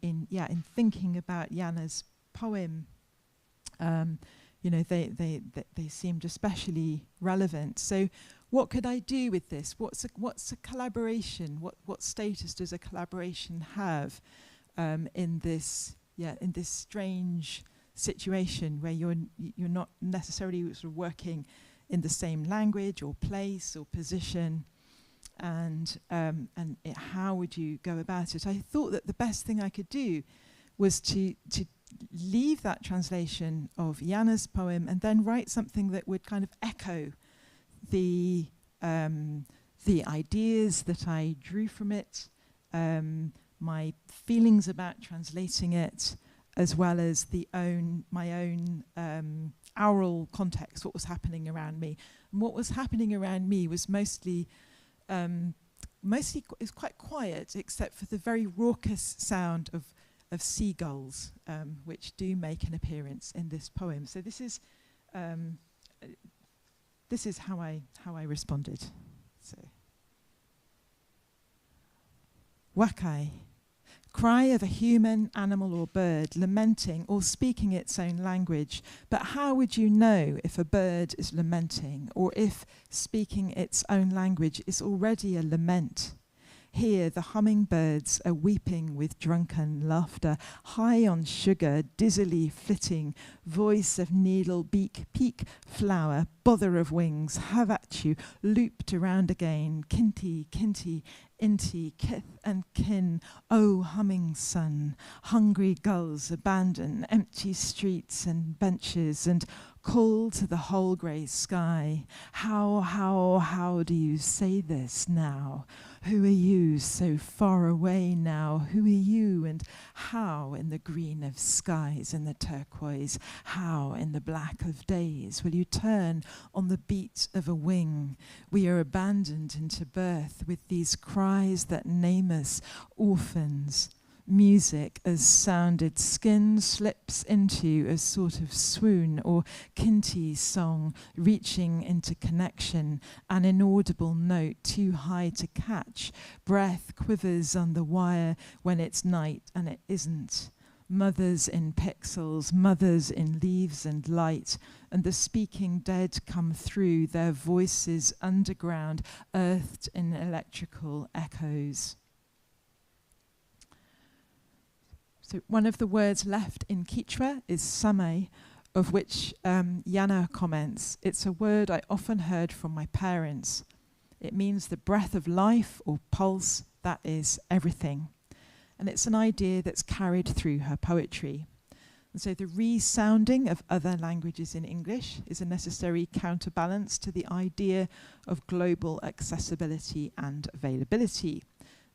Speaker 2: thinking about Jana's poem, they seemed especially relevant. So what could I do with this? What's a collaboration? What status does a collaboration have in this strange situation where you're not necessarily sort of working in the same language or place or position, and how would you go about it? I thought that the best thing I could do was to leave that translation of Jana's poem and then write something that would kind of echo the ideas that I drew from it, my feelings about translating it, as well as my own aural context, what was happening around me. And what was happening around me was mostly it was quite quiet, except for the very raucous sound of seagulls, which do make an appearance in this poem. So this is how I responded. So, wakai, cry of a human, animal, or bird lamenting or speaking its own language. But how would you know if a bird is lamenting, or if speaking its own language is already a lament? Here the hummingbirds are weeping with drunken laughter, high on sugar, dizzily flitting, voice of needle, beak, peak, flower, bother of wings, have at you, looped around again, kinty, kinty, inti, kith and kin, oh humming sun, hungry gulls abandon empty streets and benches and call to the whole grey sky. How do you say this now? Who are you so far away now? Who are you, and how in the green of skies and the turquoise, how in the black of days will you turn on the beat of a wing? We are abandoned into birth with these cries that name us orphans. Music as sounded, skin slips into a sort of swoon, or kinty song reaching into connection, an inaudible note too high to catch. Breath quivers on the wire when it's night and it isn't. Mothers in pixels, mothers in leaves and light, and the speaking dead come through, their voices underground, earthed in electrical echoes. So one of the words left in Quechua is same, of which Yana comments, it's a word I often heard from my parents. It means the breath of life or pulse, that is everything. And it's an idea that's carried through her poetry. And so the resounding of other languages in English is a necessary counterbalance to the idea of global accessibility and availability.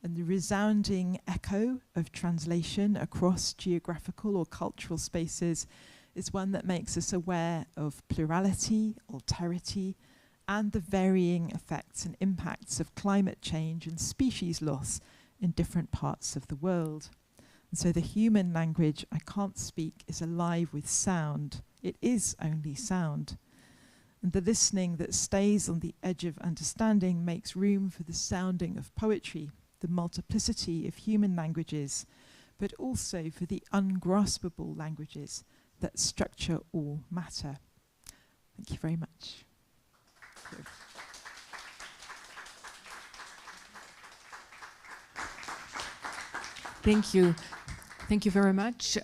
Speaker 2: And the resounding echo of translation across geographical or cultural spaces is one that makes us aware of plurality, alterity, and the varying effects and impacts of climate change and species loss in different parts of the world. And so the human language, I can't speak, is alive with sound. It is only sound. And the listening that stays on the edge of understanding makes room for the sounding of poetry, the multiplicity of human languages, but also for the ungraspable languages that structure all matter. Thank you very much.
Speaker 1: Thank you. Thank you very much.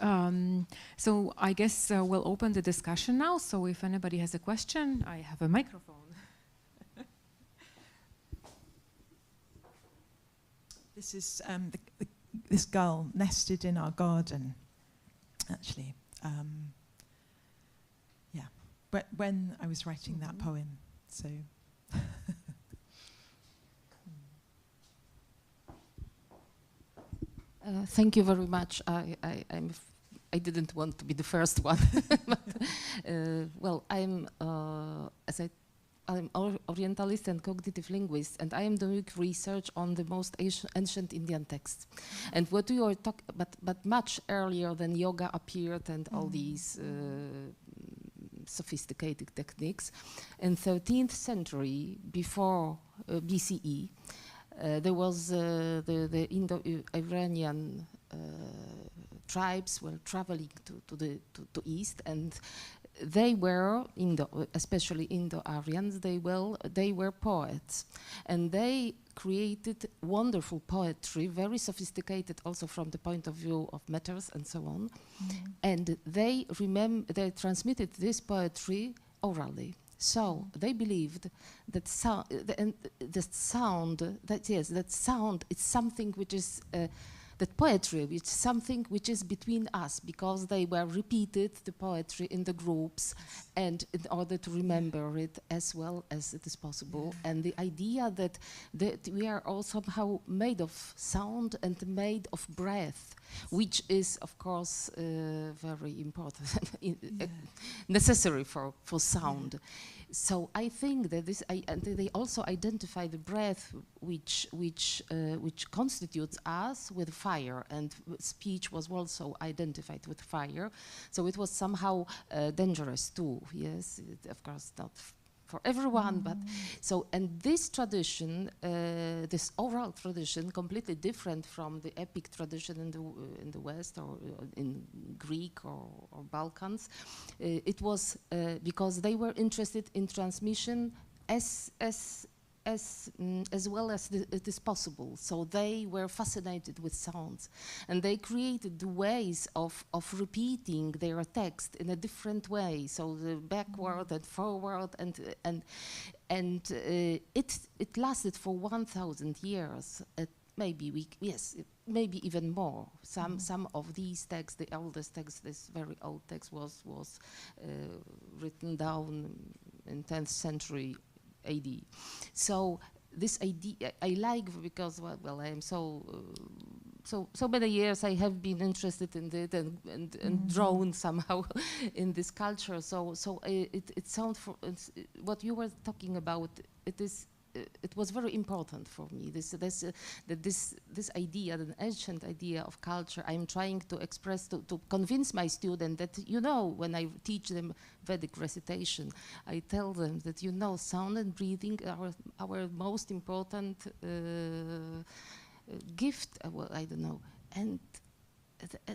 Speaker 1: So I guess we'll open the discussion now. So if anybody has a question, I have a microphone.
Speaker 2: This is this gull nested in our garden, actually. Yeah, but when I was writing that poem, so.
Speaker 3: Thank you very much. I didn't want to be the first one, but, well, I'm Orientalist and cognitive linguist, and I am doing research on the most ancient Indian texts. And what you are talking, but much earlier than yoga appeared and all these sophisticated techniques. In 13th century, before BCE, there was the Indo-Iranian tribes were traveling to east, and they were especially Indo-Aryans. They were poets, and they created wonderful poetry, very sophisticated, also from the point of view of meters and so on. And they transmitted this poetry orally. So they believed that that sound is something which is that poetry, which is something which is between us, because they were repeated, the poetry in the groups, and in order to remember it as well as it is possible. And the idea that we are all somehow made of sound and made of breath, which is, of course, very important, necessary for sound. So I think that and they also identify the breath which constitutes us with fire, and speech was also identified with fire. So it was somehow dangerous too. Yes, of course not for everyone, but so, and this tradition, this oral tradition, completely different from the epic tradition in the West or in Greek or Balkans. It was because they were interested in transmission as well as it is possible. So they were fascinated with sounds, and they created the ways of repeating their text in a different way. So the backward and forward, and it lasted for 1,000 years. Maybe maybe even more. Some of these texts, the eldest text, this very old text, was written down in 10th century AD. So this idea I like, because well I am so many years I have been interested in it and drawn somehow in this culture. So it sounds, what you were talking about, it was very important for me. This idea, the ancient idea of culture, I'm trying to express, to convince my students that, you know, when I teach them Vedic recitation, I tell them that, you know, sound and breathing are our most important gift. Well, I don't know, and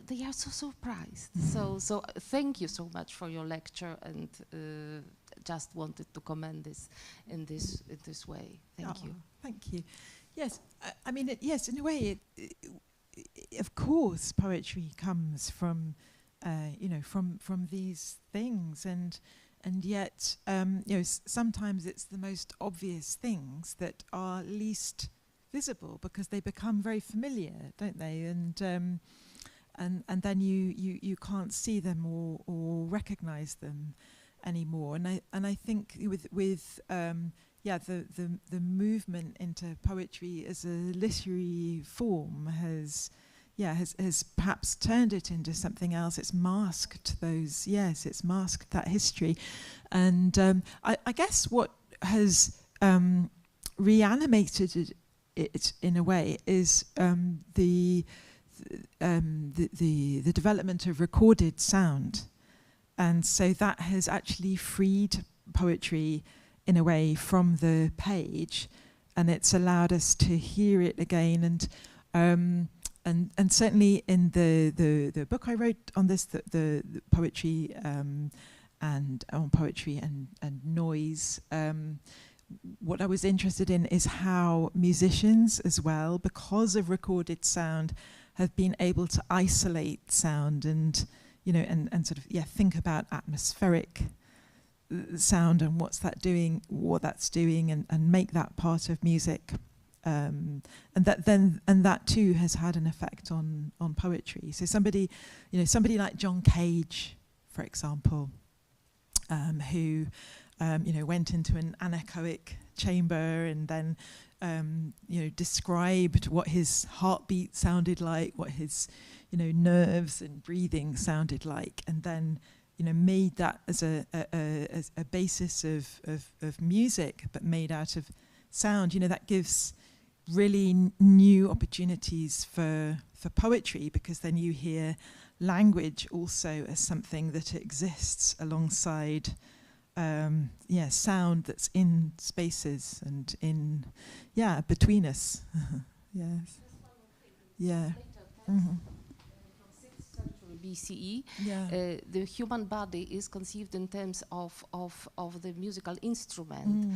Speaker 3: they are so surprised. So thank you so much for your lecture, and just wanted to commend this in this way. Thank you.
Speaker 2: Thank you. Yes, I mean, yes, in a way, of course, poetry comes from, you know, from these things, and yet, you know, sometimes it's the most obvious things that are least visible, because they become very familiar, don't they? And then you can't see them or recognize them anymore. And I think with the movement into poetry as a literary form has perhaps turned it into something else. It's masked those, it's masked that history. And I guess what has reanimated it in a way is the development of recorded sound. And so that has actually freed poetry in a way from the page, and it's allowed us to hear it again. And certainly in the book I wrote on this, the poetry and on poetry and noise, what I was interested in is how musicians as well, because of recorded sound, have been able to isolate sound and, you know, and sort of think about atmospheric sound and what that's doing, and make that part of music, and that too has had an effect on poetry. So somebody like John Cage, for example, who went into an anechoic chamber and then described what his heartbeat sounded like, what his nerves and breathing sounded like, and then made that as a basis of music, but made out of sound. That gives really new opportunities for poetry, because then you hear language also as something that exists alongside sound that's in spaces and in between us. Yes. Yeah. Mm-hmm.
Speaker 3: BCE, the human body is conceived in terms of the musical instrument,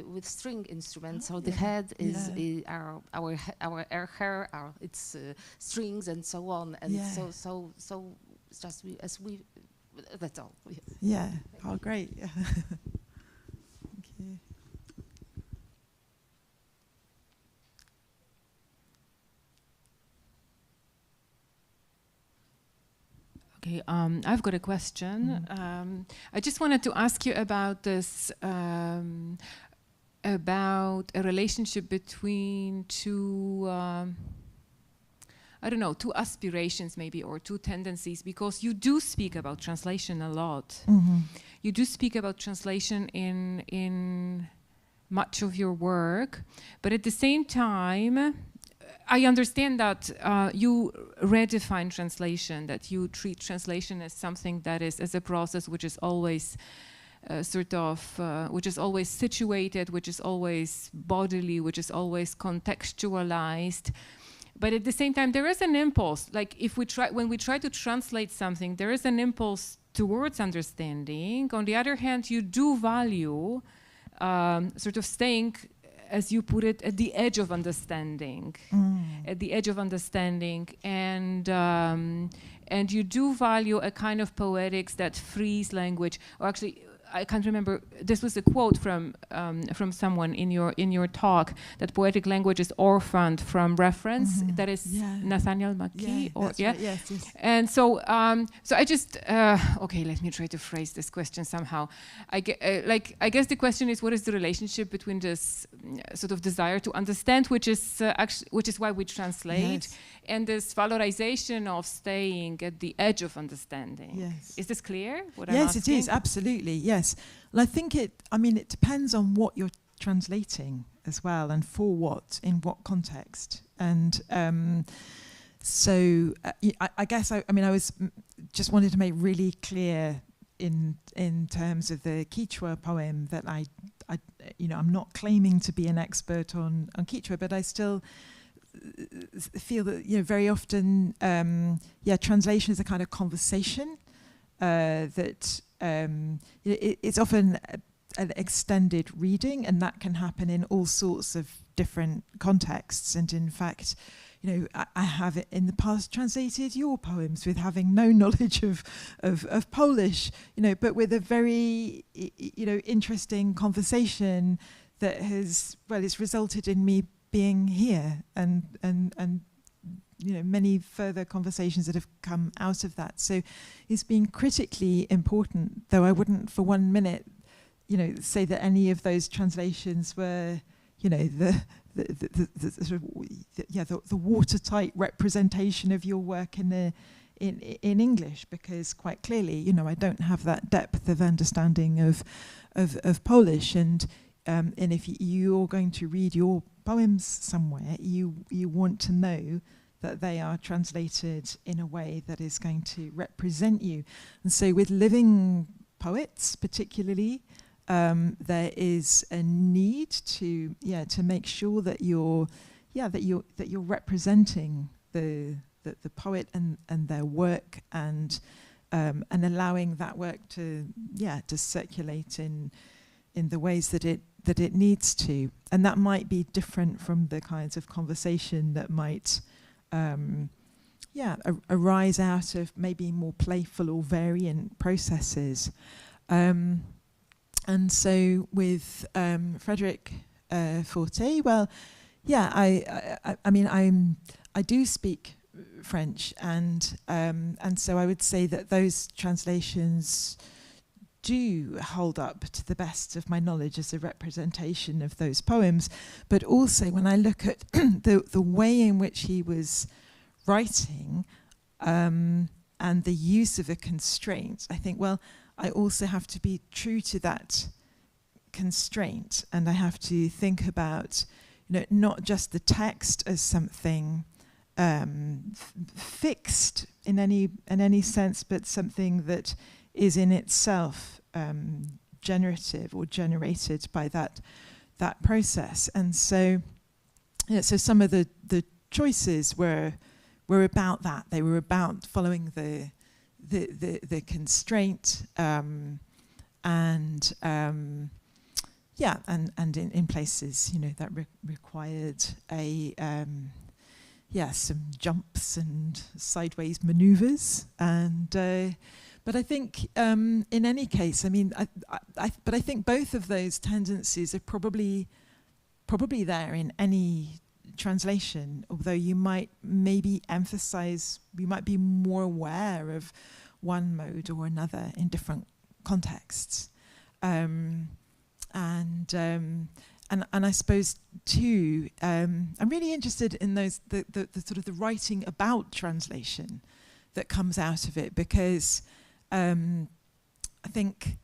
Speaker 3: with string instruments. So the head is our hair, its strings and so on, and so it's just that's all.
Speaker 2: Yeah. Oh, great. Yeah. Thank you.
Speaker 1: Okay, I've got a question. I just wanted to ask you about this, about a relationship between two, I don't know, two aspirations maybe, or two tendencies, because you do speak about translation a lot. You do speak about translation in much of your work, but at the same time, I understand that you redefine translation, that you treat translation as something that is, as a process which is always which is always situated, which is always bodily, which is always contextualized. But at the same time, there is an impulse, like when we try to translate something, there is an impulse towards understanding. On the other hand, you do value sort of staying, as you put it, at the edge of understanding, at the edge of understanding, and you do value a kind of poetics that frees language. Or actually, I can't remember. This was a quote from someone in your talk, that poetic language is orphaned from reference. That is Nathaniel McKee,
Speaker 2: Right, yes.
Speaker 1: And so, so I just okay. Let me try to phrase this question somehow. I guess the question is, what is the relationship between this sort of desire to understand, which is why we translate, and this valorization of staying at the edge of understanding?
Speaker 2: Yes.
Speaker 1: Is this clear?
Speaker 2: Yes, it is, absolutely, yes. Well, I think it depends on what you're translating as well, and for what, in what context. And so I guess I was just wanted to make really clear in terms of the Quechua poem that I'm not claiming to be an expert on Quechua, but I still feel that very often translation is a kind of conversation that it's often an extended reading, and that can happen in all sorts of different contexts. And in fact, I have in the past translated your poems with having no knowledge of Polish, but with a very interesting conversation that it's resulted in me being here, and many further conversations that have come out of that. So it's been critically important, though I wouldn't for 1 minute, say that any of those translations were, the watertight representation of your work in English, because quite clearly, I don't have that depth of understanding of Polish, and if you're going to read your poems somewhere, you want to know that they are translated in a way that is going to represent you. And so with living poets particularly, there is a need to make sure that you're representing the poet and their work, and allowing that work to circulate in the ways that it needs to. And that might be different from the kinds of conversation that might arise out of maybe more playful or variant processes. And so with Frederick Forte, well, I do speak French, and so I would say that those translations do hold up to the best of my knowledge as a representation of those poems. But also when I look at the way in which he was writing, and the use of a constraint, I think, well, I also have to be true to that constraint, and I have to think about, not just the text as something fixed in any sense, but something that is in itself generative or generated by that process. And so, so some of the choices were about that. They were about following the constraint, and in places, that required some jumps and sideways maneuvers, and but I think in any case, but I think both of those tendencies are probably there in any translation, although you might maybe emphasize, you might be more aware of one mode or another in different contexts. And I suppose too, I'm really interested in the sort of the writing about translation that comes out of it, because I think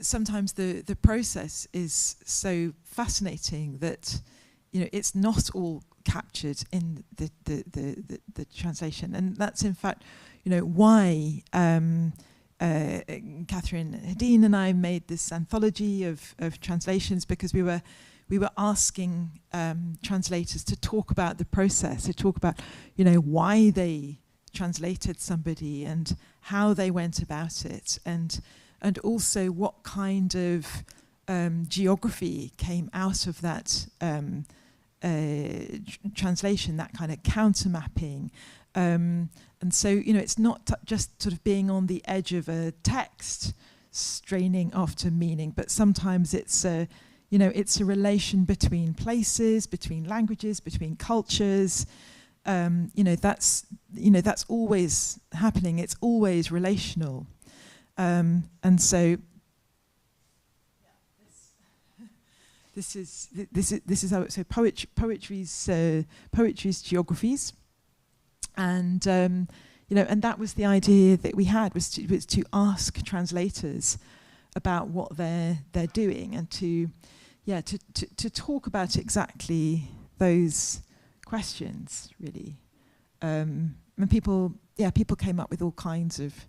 Speaker 2: sometimes the process is so fascinating that, you know, it's not all captured in the translation, and that's in fact, you know, why Catherine Hedin and I made this anthology of translations, because we were asking translators to talk about the process, to talk about, you know, why they translated somebody and how they went about it, and also what kind of geography came out of that translation, that kind of counter mapping. And so, you know, it's not just sort of being on the edge of a text, straining after meaning, but sometimes it's a, you know, it's a relation between places, between languages, between cultures. You know, that's always happening. It's always relational. And so, this is how it, so poetry's geographies, and you know, and that was the idea that we had, was to ask translators about what they're doing, and to talk about exactly those questions, really. And people came up with all kinds of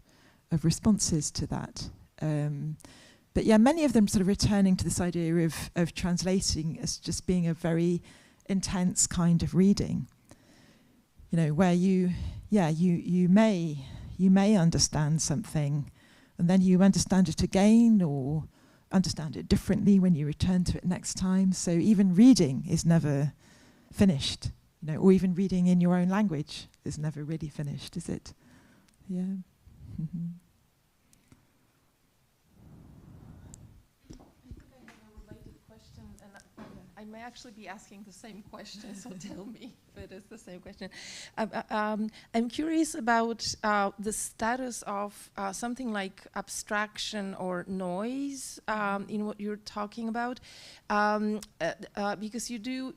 Speaker 2: responses to that. But yeah, many of them sort of returning to this idea of translating as just being a very intense kind of reading. You know, where you may understand something, and then you understand it again, or understand it differently when you return to it next time. So even reading is never finished, you know, or even reading in your own language is never really finished, is it? Yeah. Mm-hmm.
Speaker 4: I may actually be asking the same question, so tell me if it is the same question. I'm curious about the status of something like abstraction or noise in what you're talking about, because you do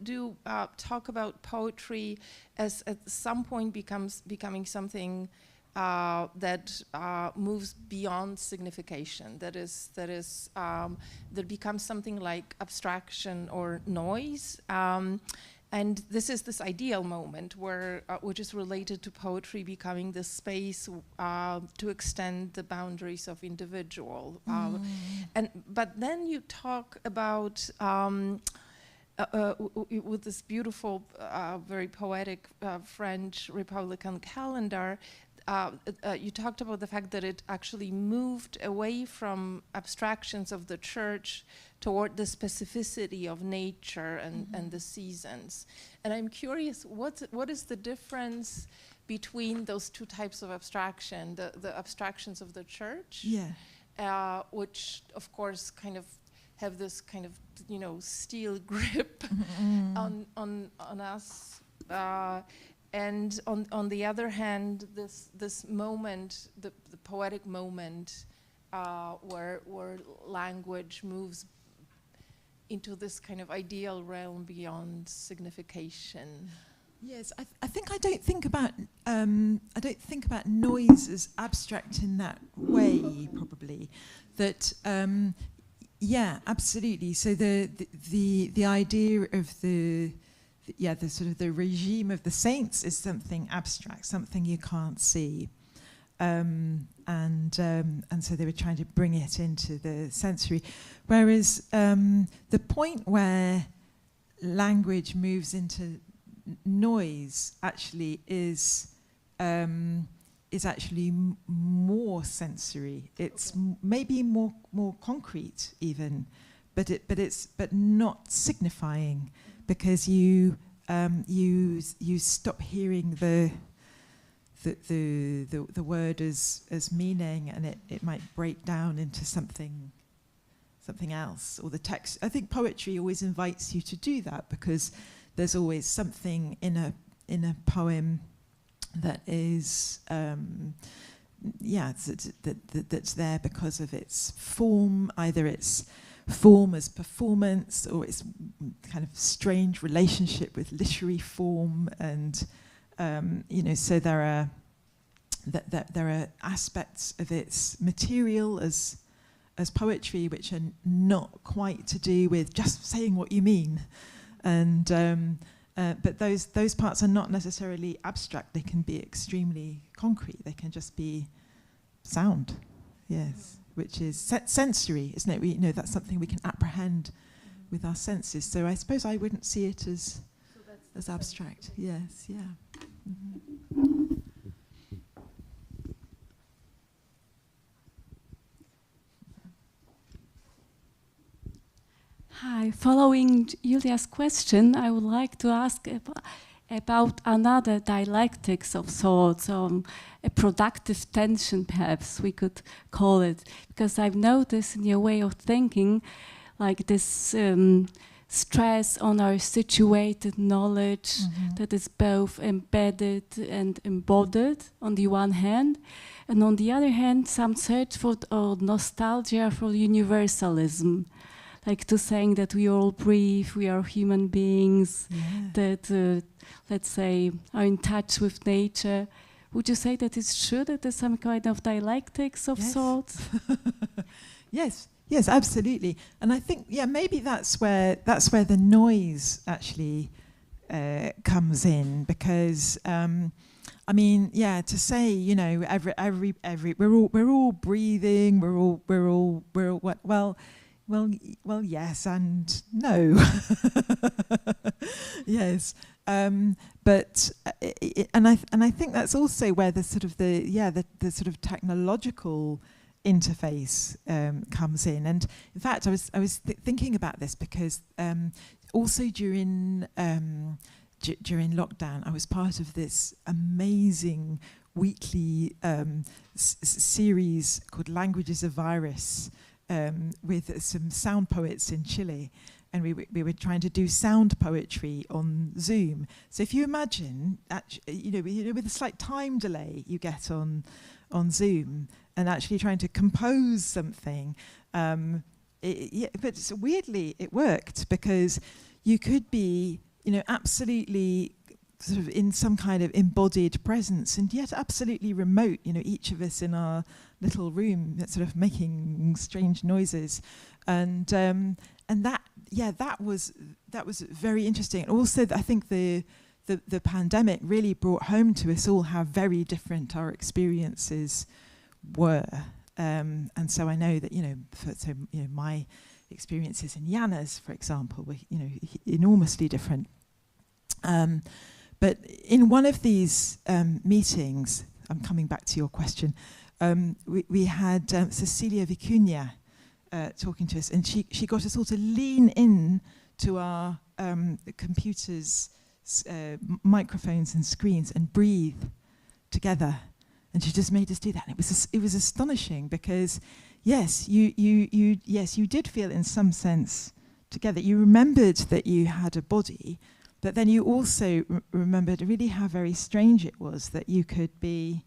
Speaker 4: talk about poetry as at some point becoming something that moves beyond signification. That becomes something like abstraction or noise. And this is this ideal moment where, which is related to poetry becoming the space to extend the boundaries of individual. But then you talk about with this beautiful, very poetic French Republican calendar. You talked about the fact that it actually moved away from abstractions of the church toward the specificity of nature and the seasons. And I'm curious, what is the difference between those two types of abstraction, the abstractions of the church, which of course kind of have this kind of, you know, steel grip on us, and on the other hand, this moment, the poetic moment, where language moves into this kind of ideal realm beyond signification.
Speaker 2: Yes, I think I don't think about noise as abstract in that way. Probably that. Yeah, absolutely. So the idea of the sort of the regime of the saints is something abstract, something you can't see, and so they were trying to bring it into the sensory. Whereas the point where language moves into noise actually is actually more sensory. It's maybe more concrete even, but not signifying, because you stop hearing the word as meaning, and it might break down into something else, or the text. I think poetry always invites you to do that, because there's always something in a poem that is that's there because of its form, either its form as performance or its kind of strange relationship with literary form, and so there are aspects of its material as poetry which are not quite to do with just saying what you mean, and but those parts are not necessarily abstract. They can be extremely concrete. They can just be sound, yes, which is sensory, isn't it? That's something we can apprehend with our senses. So I suppose I wouldn't see it as abstract. Yes, yeah. Mm-hmm.
Speaker 5: Hi, following Julia's question, I would like to ask about another dialectics of sorts, a productive tension, perhaps we could call it, because I've noticed in your way of thinking, like this stress on our situated knowledge that is both embedded and embodied on the one hand, and on the other hand, some search for or nostalgia for universalism. Like to saying that we all breathe, we are human beings, that, let's say, are in touch with nature. Would you say that it's true that there's some kind of dialectics of sorts?
Speaker 2: Yes, absolutely. And I think, maybe that's where the noise actually comes in, because to say, we're all breathing, we're all what? Well, yes and no. Yes, but I think that's also where the sort of the sort of technological interface comes in. And in fact, I was thinking about this because also during lockdown, I was part of this amazing weekly series called Languages of Virus. With some sound poets in Chile, and we were trying to do sound poetry on Zoom. So if you imagine, with a slight time delay you get on Zoom, and actually trying to compose something, but weirdly it worked, because you could be, absolutely sort of in some kind of embodied presence, and yet absolutely remote, each of us in our little room that's sort of making strange noises, and that was very interesting. And also, I think the pandemic really brought home to us all how very different our experiences were, and so I know that my experiences in Jana's, for example, were enormously different. But in one of these meetings, I'm coming back to your question. We had Cecilia Vicuña talking to us, and she got us all to lean in to our computers, microphones and screens, and breathe together. And she just made us do that. And it was astonishing, because yes, you did feel in some sense together. You remembered that you had a body, but then you also remembered really how very strange it was that you could be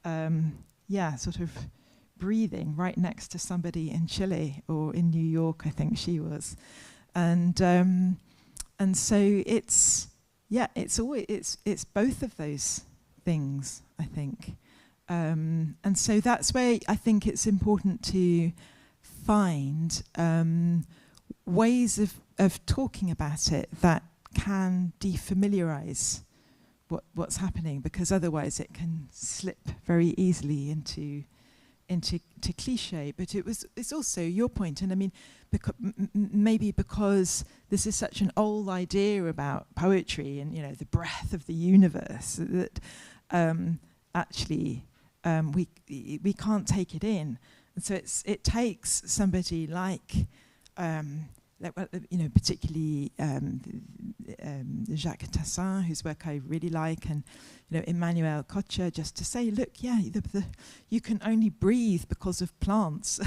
Speaker 2: sort of breathing right next to somebody in Chile or in New York, I think she was, and so it's both of those things, I think, and so that's where I think it's important to find ways of talking about it that can defamiliarize what's happening, because otherwise it can slip very easily into cliche. But it's also your point, and I mean, maybe because this is such an old idea about poetry and the breath of the universe, that actually we can't take it in, and so it takes somebody like particularly Jacques Tassin, whose work I really like, and Emmanuel Kocher, just to say, look, you can only breathe because of plants,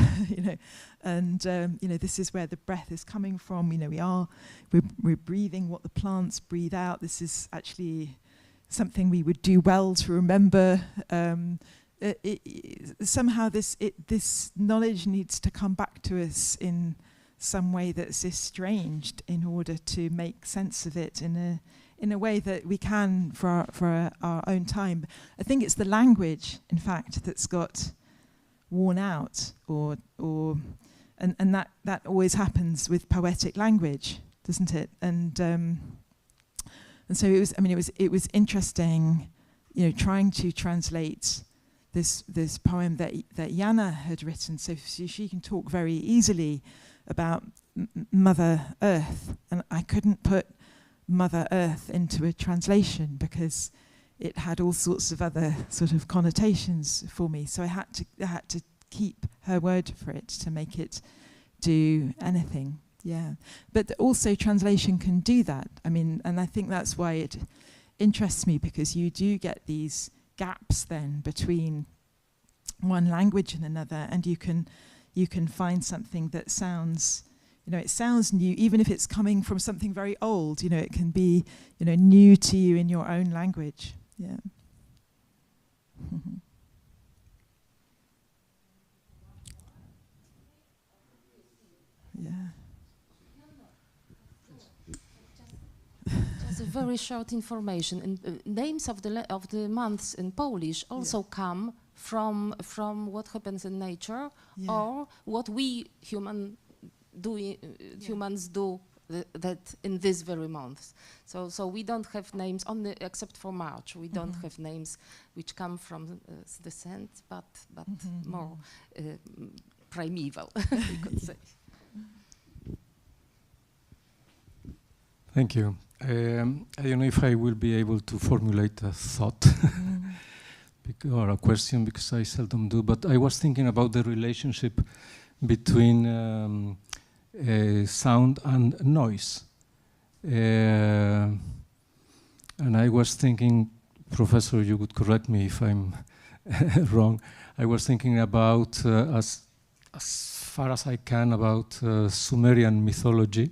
Speaker 2: and this is where the breath is coming from. We're breathing what the plants breathe out. This is actually something we would do well to remember, somehow this knowledge needs to come back to us in some way that's estranged in order to make sense of it in a way that we can for our own time. I think it's the language, in fact, that's got worn out, and that always happens with poetic language, doesn't it? And so it was. I mean, it was interesting, trying to translate this poem that Jana had written, so she can talk very easily about Mother Earth, and I couldn't put Mother Earth into a translation because it had all sorts of other sort of connotations for me. So I had to keep her word for it to make it do anything. Yeah, but also translation can do that. I mean, and I think that's why it interests me, because you do get these gaps then between one language and another, and you can find something that sounds, it sounds new, even if it's coming from something very old. It can be, new to you in your own language. Yeah. Yeah.
Speaker 3: Just a very short information. And names of the months in Polish also come from what happens in nature, or what we humans do that in this very month. So we don't have names only except for March. We don't have names which come from the sand, but more primeval, we could say.
Speaker 6: Thank you. I don't know if I will be able to formulate a thought or a question, because I seldom do, but I was thinking about the relationship between sound and noise. And I was thinking, Professor, you could correct me if I'm wrong, I was thinking about, as far as I can, about Sumerian mythology.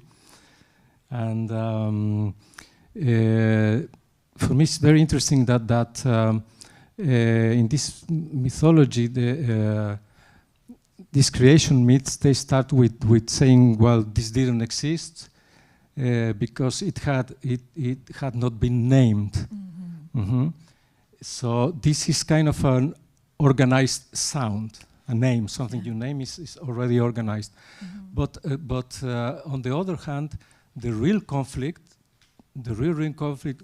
Speaker 6: And for me, it's very interesting that in this mythology, these creation myths, they start with saying, well, this didn't exist because it had not been named. So this is kind of an organized sound. A name, something you name is already organized. But on the other hand, the real conflict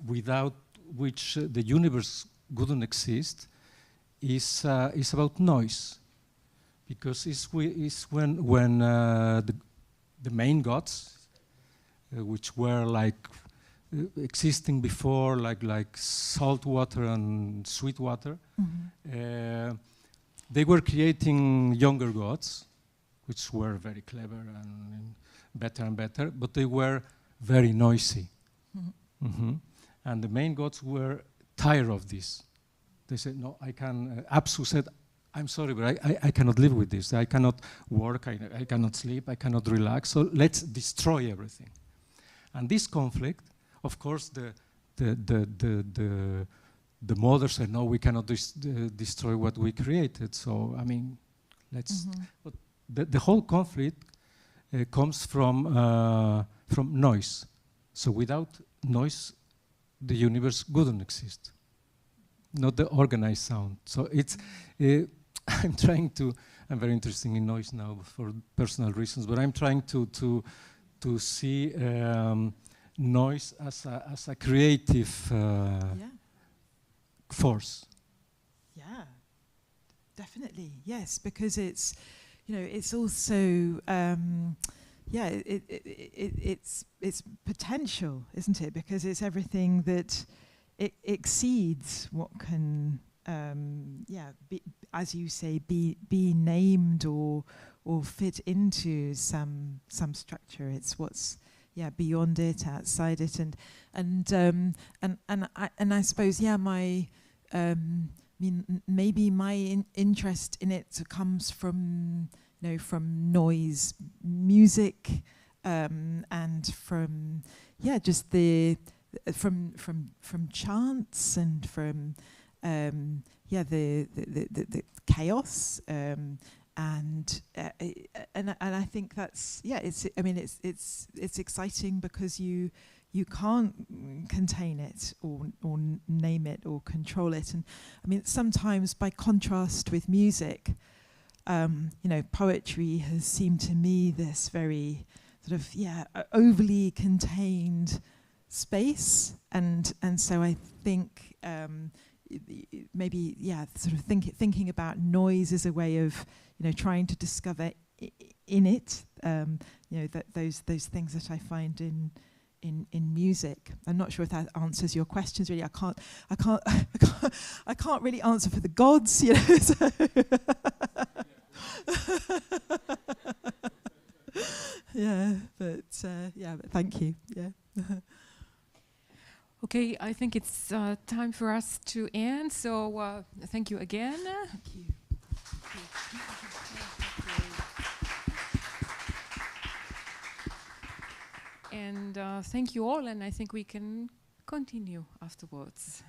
Speaker 6: without which the universe wouldn't exist is about noise, because it's when the main gods, which were like existing before, like salt water and sweet water, they were creating younger gods, which were very clever and better and better, but they were very noisy. And the main gods were tired of this. They said, no, I can, Apsu said, I'm sorry, but I cannot live with this. I cannot work, I cannot sleep, I cannot relax, so let's destroy everything. And this conflict, of course, the mother said, no, we cannot destroy what we created, so, I mean, let's, but the whole conflict comes from noise. So without noise, the universe wouldn't exist, not the organized sound. So it's, I'm very interested in noise now for personal reasons, but I'm trying to see noise as a creative force.
Speaker 2: Yeah, definitely, yes, because it's, it's also, it's potential, isn't it? Because it's everything that it exceeds what can, be, as you say, be named or fit into some structure. It's what's beyond it, outside it, and I suppose my maybe my interest in it comes from from noise music, and from just from chants, and from the chaos, and I think that's it's exciting because you can't contain it or name it or control it. And I mean, sometimes by contrast with music, poetry has seemed to me this very sort of overly contained space, and so I think maybe sort of thinking about noise as a way of trying to discover in it that those things that I find in music. I'm not sure if that answers your questions really. I can't really answer for the gods, So. But thank you.
Speaker 1: Okay, I think it's time for us to end. So thank you again.
Speaker 2: Thank you.
Speaker 1: And thank you all, and I think we can continue afterwards.